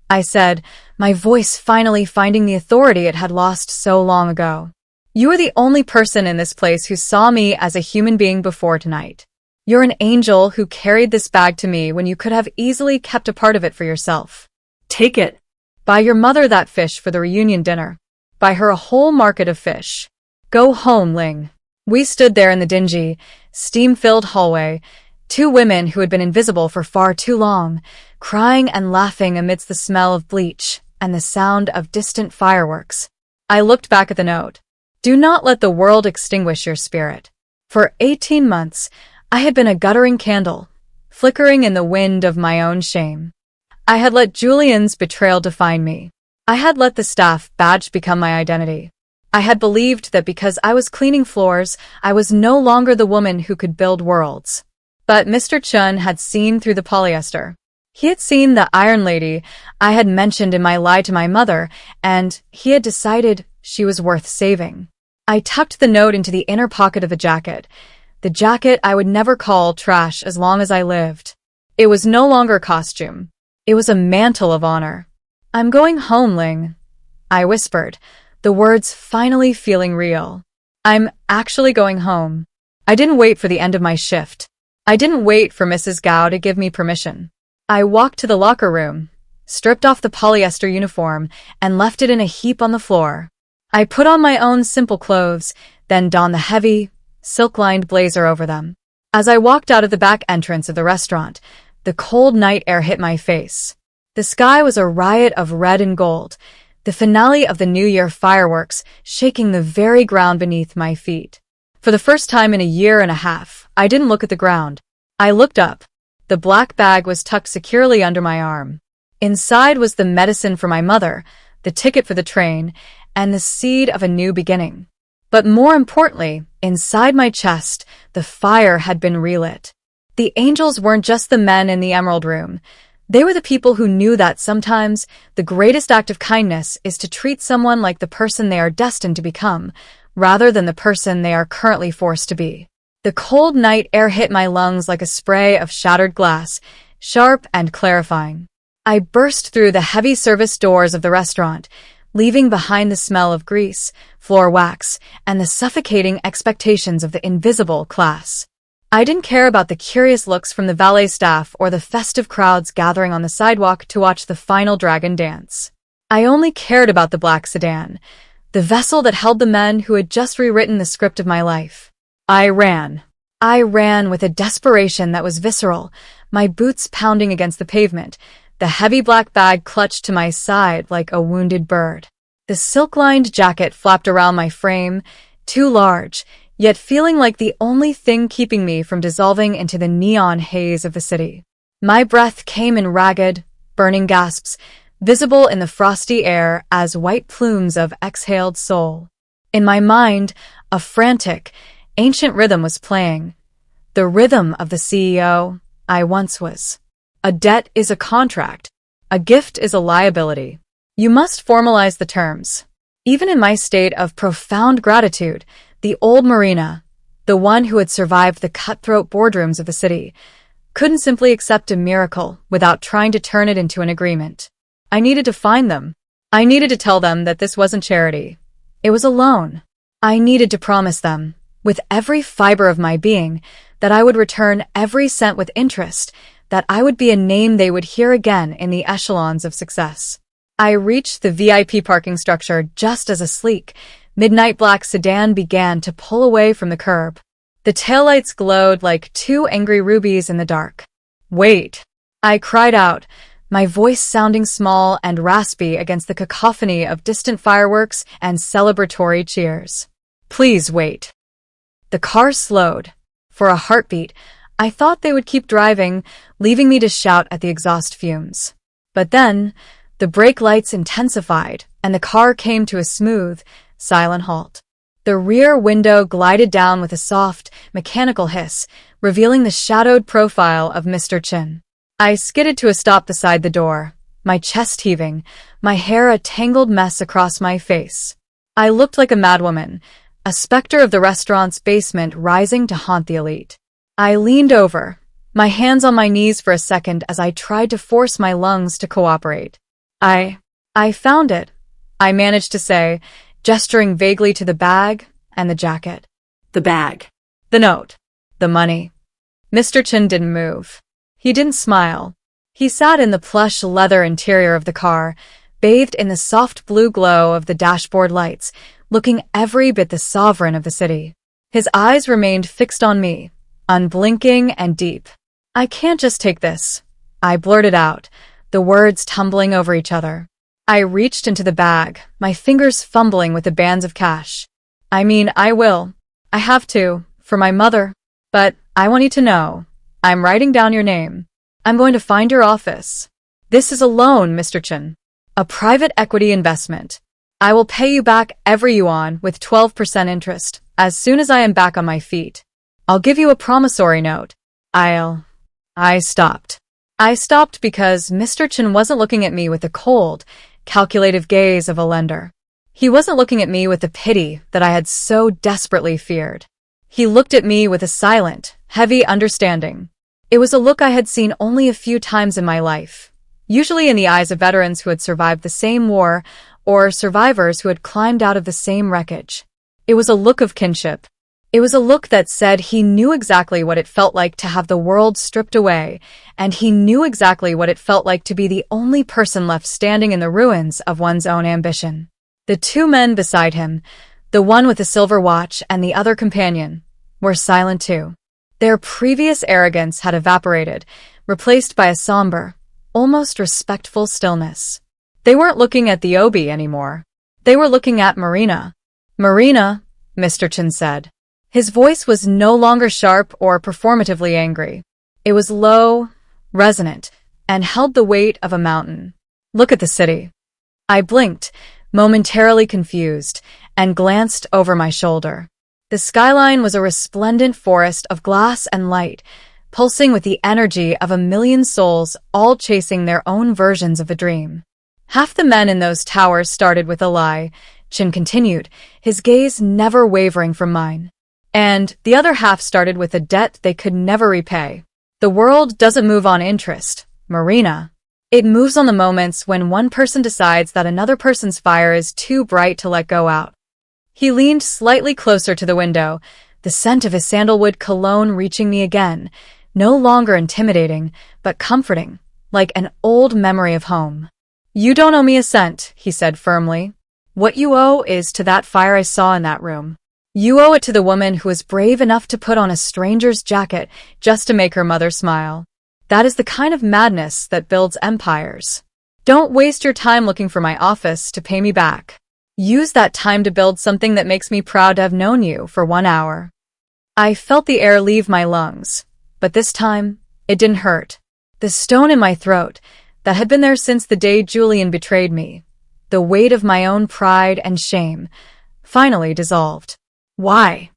A: I said, my voice finally finding the authority it had lost so long ago. You are the only person in this place who saw me as a human being before tonight. You're an angel who carried this bag to me when you could have easily kept a part of it for yourself. Take it. Buy your mother that fish for the reunion dinner. Buy her a whole market of fish. Go home, Ling. We stood there in the dingy, steam-filled hallway, two women who had been invisible for far too long, crying and laughing amidst the smell of bleach and the sound of distant fireworks. I looked back at the note. Do not let the world extinguish your spirit. For 18 months, I had been a guttering candle, flickering in the wind of my own shame. I had let Julian's betrayal define me. I had let the staff badge become my identity. I had believed that because I was cleaning floors, I was no longer the woman who could build worlds. But Mr. Chun had seen through the polyester. He had seen the Iron Lady I had mentioned in my lie to my mother, and he had decided she was worth saving. I tucked the note into the inner pocket of the jacket I would never call trash as long as I lived. It was no longer a costume. It was a mantle of honor. I'm going home, Ling, I whispered, the words finally feeling real. I'm actually going home. I didn't wait for the end of my shift. I didn't wait for Mrs. Gao to give me permission. I walked to the locker room, stripped off the polyester uniform, and left it in a heap on the floor. I put on my own simple clothes, then donned the heavy, silk-lined blazer over them. As I walked out of the back entrance of the restaurant, the cold night air hit my face. The sky was a riot of red and gold, the finale of the New Year fireworks shaking the very ground beneath my feet. For the first time in a year and a half, I didn't look at the ground. I looked up. The black bag was tucked securely under my arm. Inside was the medicine for my mother, the ticket for the train, and the seed of a new beginning. But more importantly, inside my chest, the fire had been relit. The angels weren't just the men in the Emerald Room. They were the people who knew that sometimes the greatest act of kindness is to treat someone like the person they are destined to become, rather than the person they are currently forced to be. The cold night air hit my lungs like a spray of shattered glass, sharp and clarifying. I burst through the heavy service doors of the restaurant, leaving behind the smell of grease, floor wax, and the suffocating expectations of the invisible class. I didn't care about the curious looks from the valet staff or the festive crowds gathering on the sidewalk to watch the final dragon dance. I only cared about the black sedan, the vessel that held the men who had just rewritten the script of my life. I ran. I ran with a desperation that was visceral, my boots pounding against the pavement, the heavy black bag clutched to my side like a wounded bird. The silk-lined jacket flapped around my frame, too large, yet feeling like the only thing keeping me from dissolving into the neon haze of the city. My breath came in ragged, burning gasps, visible in the frosty air as white plumes of exhaled soul. In my mind, a frantic, ancient rhythm was playing. The rhythm of the CEO I once was. A debt is a contract. A gift is a liability. You must formalize the terms. Even in my state of profound gratitude, the old Marina, the one who had survived the cutthroat boardrooms of the city, couldn't simply accept a miracle without trying to turn it into an agreement. I needed to find them. I needed to tell them that this wasn't charity. It was a loan. I needed to promise them, with every fiber of my being, that I would return every cent with interest, that I would be a name they would hear again in the echelons of success. I reached the VIP parking structure just as a sleek, midnight black sedan began to pull away from the curb. The taillights glowed like two angry rubies in the dark. "Wait!" I cried out, my voice sounding small and raspy against the cacophony of distant fireworks and celebratory cheers. "Please wait." The car slowed. For a heartbeat, I thought they would keep driving, leaving me to shout at the exhaust fumes. But then, the brake lights intensified, and the car came to a smooth, silent halt. The rear window glided down with a soft, mechanical hiss, revealing the shadowed profile of Mr. Chin. I skidded to a stop beside the door, my chest heaving, my hair a tangled mess across my face. I looked like a madwoman, a specter of the restaurant's basement rising to haunt the elite. I leaned over, my hands on my knees for a second as I tried to force my lungs to cooperate. I found it, I managed to say, gesturing vaguely to the bag and the jacket.
B: The bag.
A: The note. The money. Mr. Chin didn't move. He didn't smile. He sat in the plush leather interior of the car, bathed in the soft blue glow of the dashboard lights, looking every bit the sovereign of the city. His eyes remained fixed on me, unblinking and deep. "I can't just take this," I blurted out, the words tumbling over each other. I reached into the bag, my fingers fumbling with the bands of cash. "I mean, I will. I have to, for my mother. But I want you to know, I'm writing down your name. I'm going to find your office. This is a loan, Mr. Chin. A private equity investment. I will pay you back every yuan with 12% interest as soon as I am back on my feet. I'll give you a promissory note. I stopped. I stopped because Mr. Chin wasn't looking at me with the cold, calculative gaze of a lender. He wasn't looking at me with the pity that I had so desperately feared. He looked at me with a silent, heavy understanding. It was a look I had seen only a few times in my life, usually in the eyes of veterans who had survived the same war or survivors who had climbed out of the same wreckage. It was a look of kinship. It was a look that said he knew exactly what it felt like to have the world stripped away, and he knew exactly what it felt like to be the only person left standing in the ruins of one's own ambition. The two men beside him, the one with the silver watch and the other companion, were silent too. Their previous arrogance had evaporated, replaced by a somber, almost respectful stillness. They weren't looking at the Obi anymore. They were looking at Marina. "Marina," Mr. Chen said. His voice was no longer sharp or performatively angry. It was low, resonant, and held the weight of a mountain. "Look at the city." I blinked, momentarily confused, and glanced over my shoulder. The skyline was a resplendent forest of glass and light, pulsing with the energy of a million souls all chasing their own versions of a dream. "Half the men in those towers started with a lie," Chin continued, his gaze never wavering from mine. "And the other half started with a debt they could never repay. The world doesn't move on interest, Marina. It moves on the moments when one person decides that another person's fire is too bright to let go out." He leaned slightly closer to the window, the scent of his sandalwood cologne reaching me again, no longer intimidating, but comforting, like an old memory of home. "You don't owe me a cent," he said firmly. "What you owe is to that fire I saw in that room. You owe it to the woman who was brave enough to put on a stranger's jacket just to make her mother smile. That is the kind of madness that builds empires. Don't waste your time looking for my office to pay me back. Use that time to build something that makes me proud to have known you for 1 hour." I felt the air leave my lungs, but this time, it didn't hurt. The stone in my throat, that had been there since the day Julian betrayed me, the weight of my own pride and shame, finally dissolved. "Why?"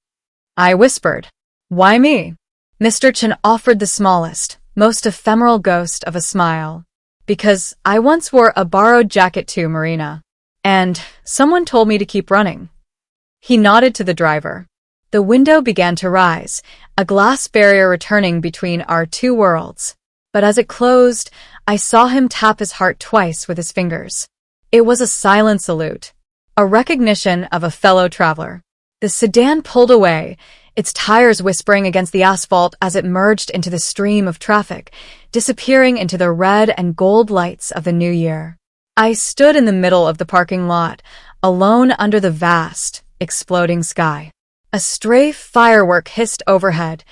A: I whispered. "Why me?" Mr. Chen offered the smallest, most ephemeral ghost of a smile. "Because I once wore a borrowed jacket too, Marina. And someone told me to keep running." He nodded to the driver. The window began to rise, a glass barrier returning between our two worlds. But as it closed, I saw him tap his heart twice with his fingers. It was a silent salute, a recognition of a fellow traveler. The sedan pulled away, its tires whispering against the asphalt as it merged into the stream of traffic, disappearing into the red and gold lights of the new year. I stood in the middle of the parking lot, alone under the vast, exploding sky. A stray firework hissed overhead,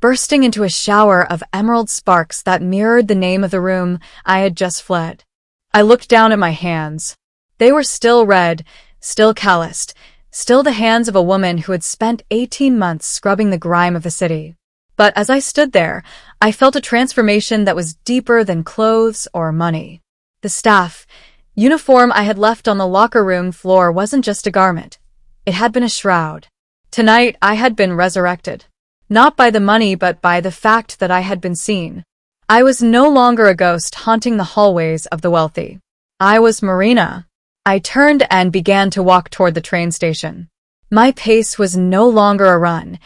A: bursting into a shower of emerald sparks that mirrored the name of the room I had just fled. I looked down at my hands. They were still red, still calloused, still the hands of a woman who had spent 18 months scrubbing the grime of the city. But as I stood there, I felt a transformation that was deeper than clothes or money. The staff uniform I had left on the locker room floor wasn't just a garment. It had been a shroud. Tonight I had been resurrected. Not by the money but by the fact that I had been seen. I was no longer a ghost haunting the hallways of the wealthy. I was Marina. I turned and began to walk toward the train station. My pace was no longer a run.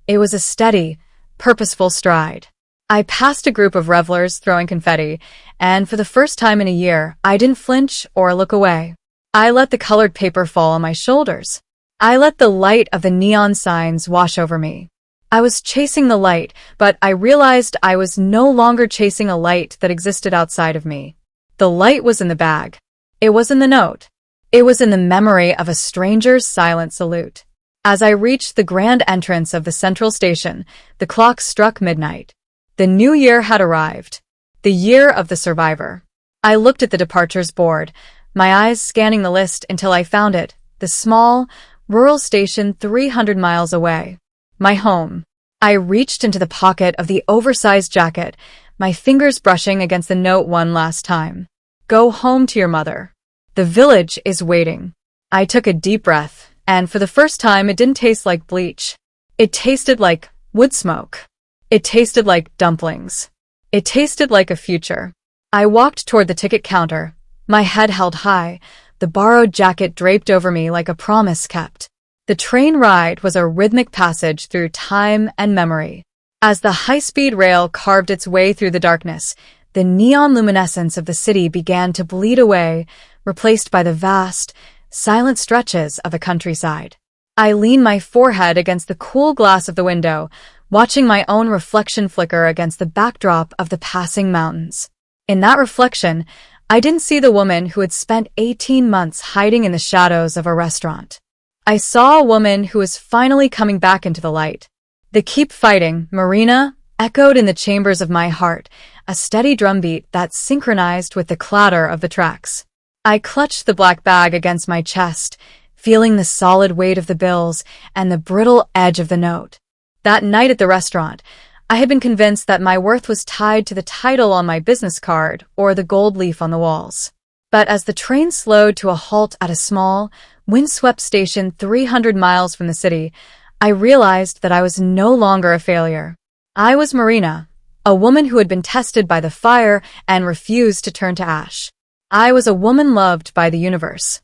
A: It was a steady, purposeful stride. I passed a group of revelers throwing confetti, and for the first time in a year, I didn't flinch or look away. I let the colored paper fall on my shoulders. I let the light of the neon signs wash over me. I was chasing the light, but I realized I was no longer chasing a light that existed outside of me. The light was in the bag. It was in the note. It was in the memory of a stranger's silent salute. As I reached the grand entrance of the central station, the clock struck midnight. The new year had arrived. The year of the survivor. I looked at the departures board, my eyes scanning the list until I found it, the small, rural station 300 miles away. My home. I reached into the pocket of the oversized jacket, my fingers brushing against the note one last time. "Go home to your mother. The village is waiting." I took a deep breath, and for the first time it didn't taste like bleach. It tasted like wood smoke. It tasted like dumplings. It tasted like a future. I walked toward the ticket counter, my head held high, the borrowed jacket draped over me like a promise kept. The train ride was a rhythmic passage through time and memory. As the high-speed rail carved its way through the darkness, the neon luminescence of the city began to bleed away, replaced by the vast, silent stretches of the countryside. I leaned my forehead against the cool glass of the window, watching my own reflection flicker against the backdrop of the passing mountains. In that reflection, I didn't see the woman who had spent 18 months hiding in the shadows of a restaurant. I saw a woman who was finally coming back into the light. The "Keep Fighting, Marina" echoed in the chambers of my heart, a steady drumbeat that synchronized with the clatter of the tracks. I clutched the black bag against my chest, feeling the solid weight of the bills and the brittle edge of the note. That night at the restaurant, I had been convinced that my worth was tied to the title on my business card or the gold leaf on the walls. But as the train slowed to a halt at a small, windswept station 300 miles from the city, I realized that I was no longer a failure. I was Marina, a woman who had been tested by the fire and refused to turn to ash. I was a woman loved by the universe,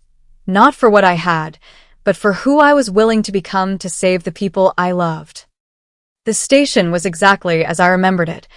A: not for what I had, but for who I was willing to become to save the people I loved. The station was exactly as I remembered it,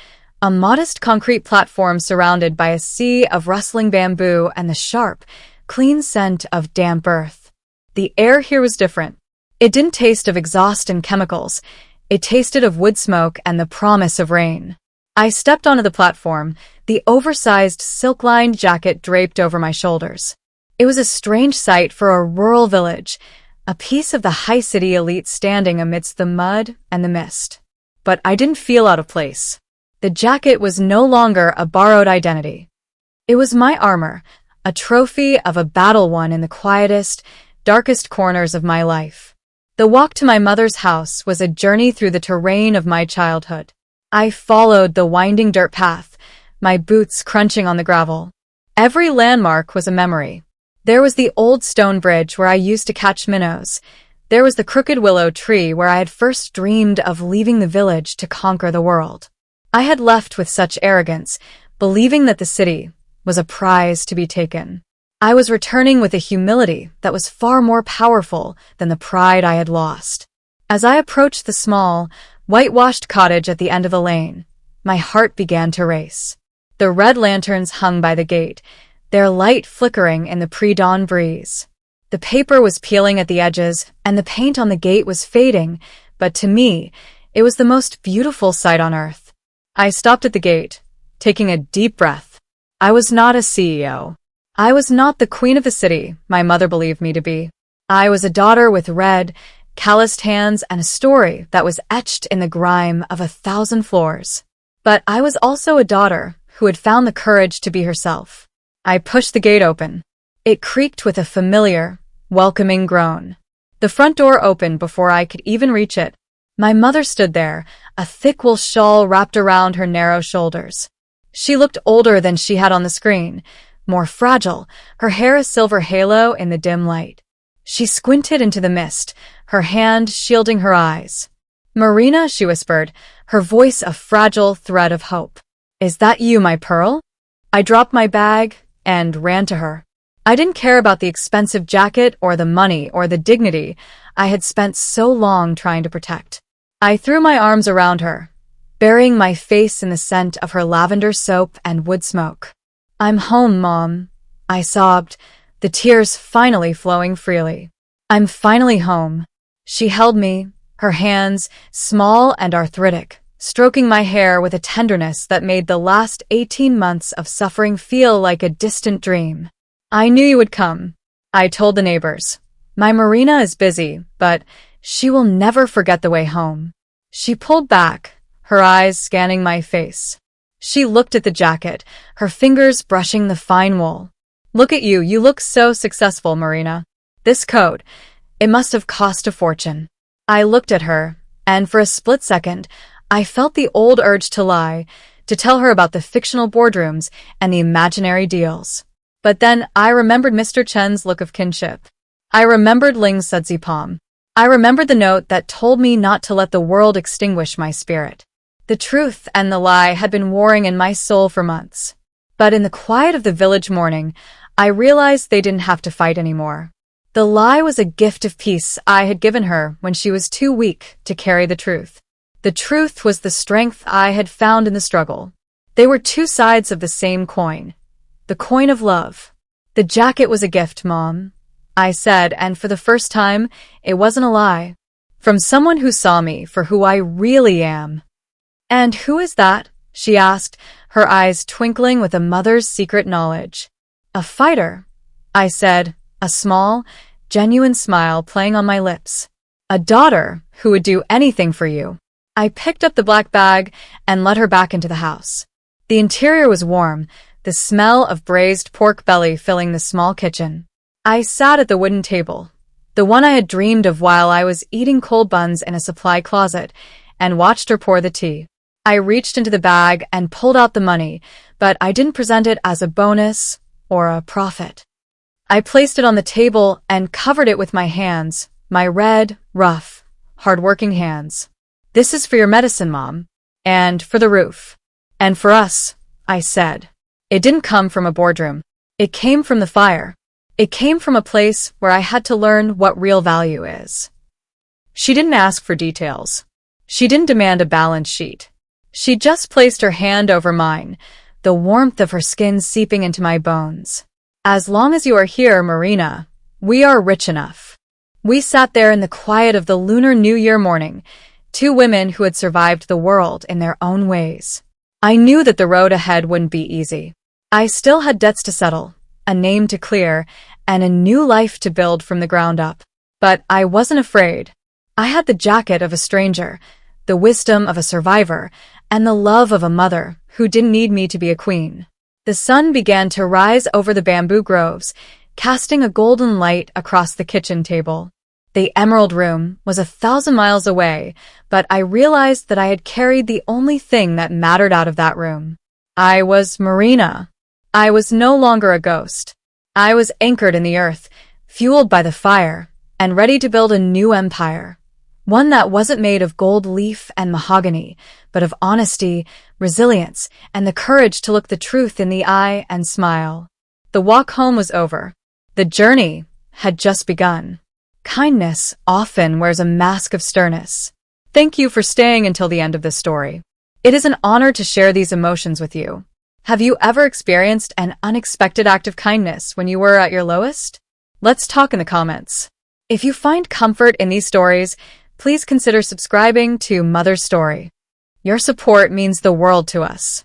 A: a modest concrete platform surrounded by a sea of rustling bamboo and the sharp, clean scent of damp earth. The air here was different. It didn't taste of exhaust and chemicals. It tasted of wood smoke and the promise of rain. I stepped onto the platform, the oversized silk-lined jacket draped over my shoulders. It was a strange sight for a rural village, a piece of the high city elite standing amidst the mud and the mist. But I didn't feel out of place. The jacket was no longer a borrowed identity. It was my armor, a trophy of a battle won in the quietest, darkest corners of my life. The walk to my mother's house was a journey through the terrain of my childhood. I followed the winding dirt path, my boots crunching on the gravel. Every landmark was a memory. There was the old stone bridge where I used to catch minnows. There was the crooked willow tree where I had first dreamed of leaving the village to conquer the world. I had left with such arrogance, believing that the city was a prize to be taken. I was returning with a humility that was far more powerful than the pride I had lost. As I approached the small, whitewashed cottage at the end of the lane, my heart began to race. The red lanterns hung by the gate, their light flickering in the pre-dawn breeze. The paper was peeling at the edges, and the paint on the gate was fading, but to me, it was the most beautiful sight on earth. I stopped at the gate, taking a deep breath. I was not a CEO. I was not the queen of the city my mother believed me to be. I was a daughter with red, calloused hands and a story that was etched in the grime of 1,000 floors. But I was also a daughter who had found the courage to be herself. I pushed the gate open. It creaked with a familiar, welcoming groan. The front door opened before I could even reach it. My mother stood there, a thick wool shawl wrapped around her narrow shoulders. She looked older than she had on the screen, more fragile, her hair a silver halo in the dim light. She squinted into the mist, her hand shielding her eyes. "Marina," she whispered, her voice a fragile thread of hope. "Is that you, my pearl?" I dropped my bag and ran to her. I didn't care about the expensive jacket or the money or the dignity I had spent so long trying to protect. I threw my arms around her, burying my face in the scent of her lavender soap and wood smoke. "I'm home, Mom," I sobbed, the tears finally flowing freely. "I'm finally home." She held me, her hands, small and arthritic, stroking my hair with a tenderness that made the last 18 months of suffering feel like a distant dream. "I knew you would come," I told the neighbors. "My Marina is busy, but she will never forget the way home." She pulled back, her eyes scanning my face. She looked at the jacket, her fingers brushing the fine wool. "Look at you, you look so successful, Marina. This coat, it must have cost a fortune." I looked at her, and for a split second, I felt the old urge to lie, to tell her about the fictional boardrooms and the imaginary deals. But then I remembered Mr. Chen's look of kinship. I remembered Ling's sudsy palm. I remembered the note that told me not to let the world extinguish my spirit. The truth and the lie had been warring in my soul for months. But in the quiet of the village morning, I realized they didn't have to fight anymore. The lie was a gift of peace I had given her when she was too weak to carry the truth. The truth was the strength I had found in the struggle. They were two sides of the same coin. The coin of love. "The jacket was a gift, Mom," I said, and for the first time, it wasn't a lie. From someone who saw me for who I really am. And who is that? She asked, her eyes twinkling with a mother's secret knowledge. A fighter, I said, a small, genuine smile playing on my lips. A daughter who would do anything for you. I picked up the black bag and led her back into the house. The interior was warm, the smell of braised pork belly filling the small kitchen. I sat at the wooden table, the one I had dreamed of while I was eating cold buns in a supply closet, and watched her pour the tea. I reached into the bag and pulled out the money, but I didn't present it as a bonus or a profit. I placed it on the table and covered it with my hands, my red, rough, hard-working hands. This is for your medicine, Mom. And for the roof. And for us, I said. It didn't come from a boardroom. It came from the fire. It came from a place where I had to learn what real value is. She didn't ask for details. She didn't demand a balance sheet. She just placed her hand over mine, the warmth of her skin seeping into my bones. As long as you are here, Marina, we are rich enough. We sat there in the quiet of the Lunar New Year morning, two women who had survived the world in their own ways. I knew that the road ahead wouldn't be easy. I still had debts to settle, a name to clear, and a new life to build from the ground up. But I wasn't afraid. I had the jacket of a stranger, the wisdom of a survivor, and the love of a mother who didn't need me to be a queen. The sun began to rise over the bamboo groves, casting a golden light across the kitchen table. The Emerald Room was 1,000 miles away, but I realized that I had carried the only thing that mattered out of that room. I was Marina. I was no longer a ghost. I was anchored in the earth, fueled by the fire, and ready to build a new empire. One that wasn't made of gold leaf and mahogany, but of honesty, resilience, and the courage to look the truth in the eye and smile. The walk home was over. The journey had just begun. Kindness often wears a mask of sternness. Thank you for staying until the end of this story. It is an honor to share these emotions with you. Have you ever experienced an unexpected act of kindness when you were at your lowest? Let's talk in the comments. If you find comfort in these stories, please consider subscribing to Mother's Story. Your support means the world to us.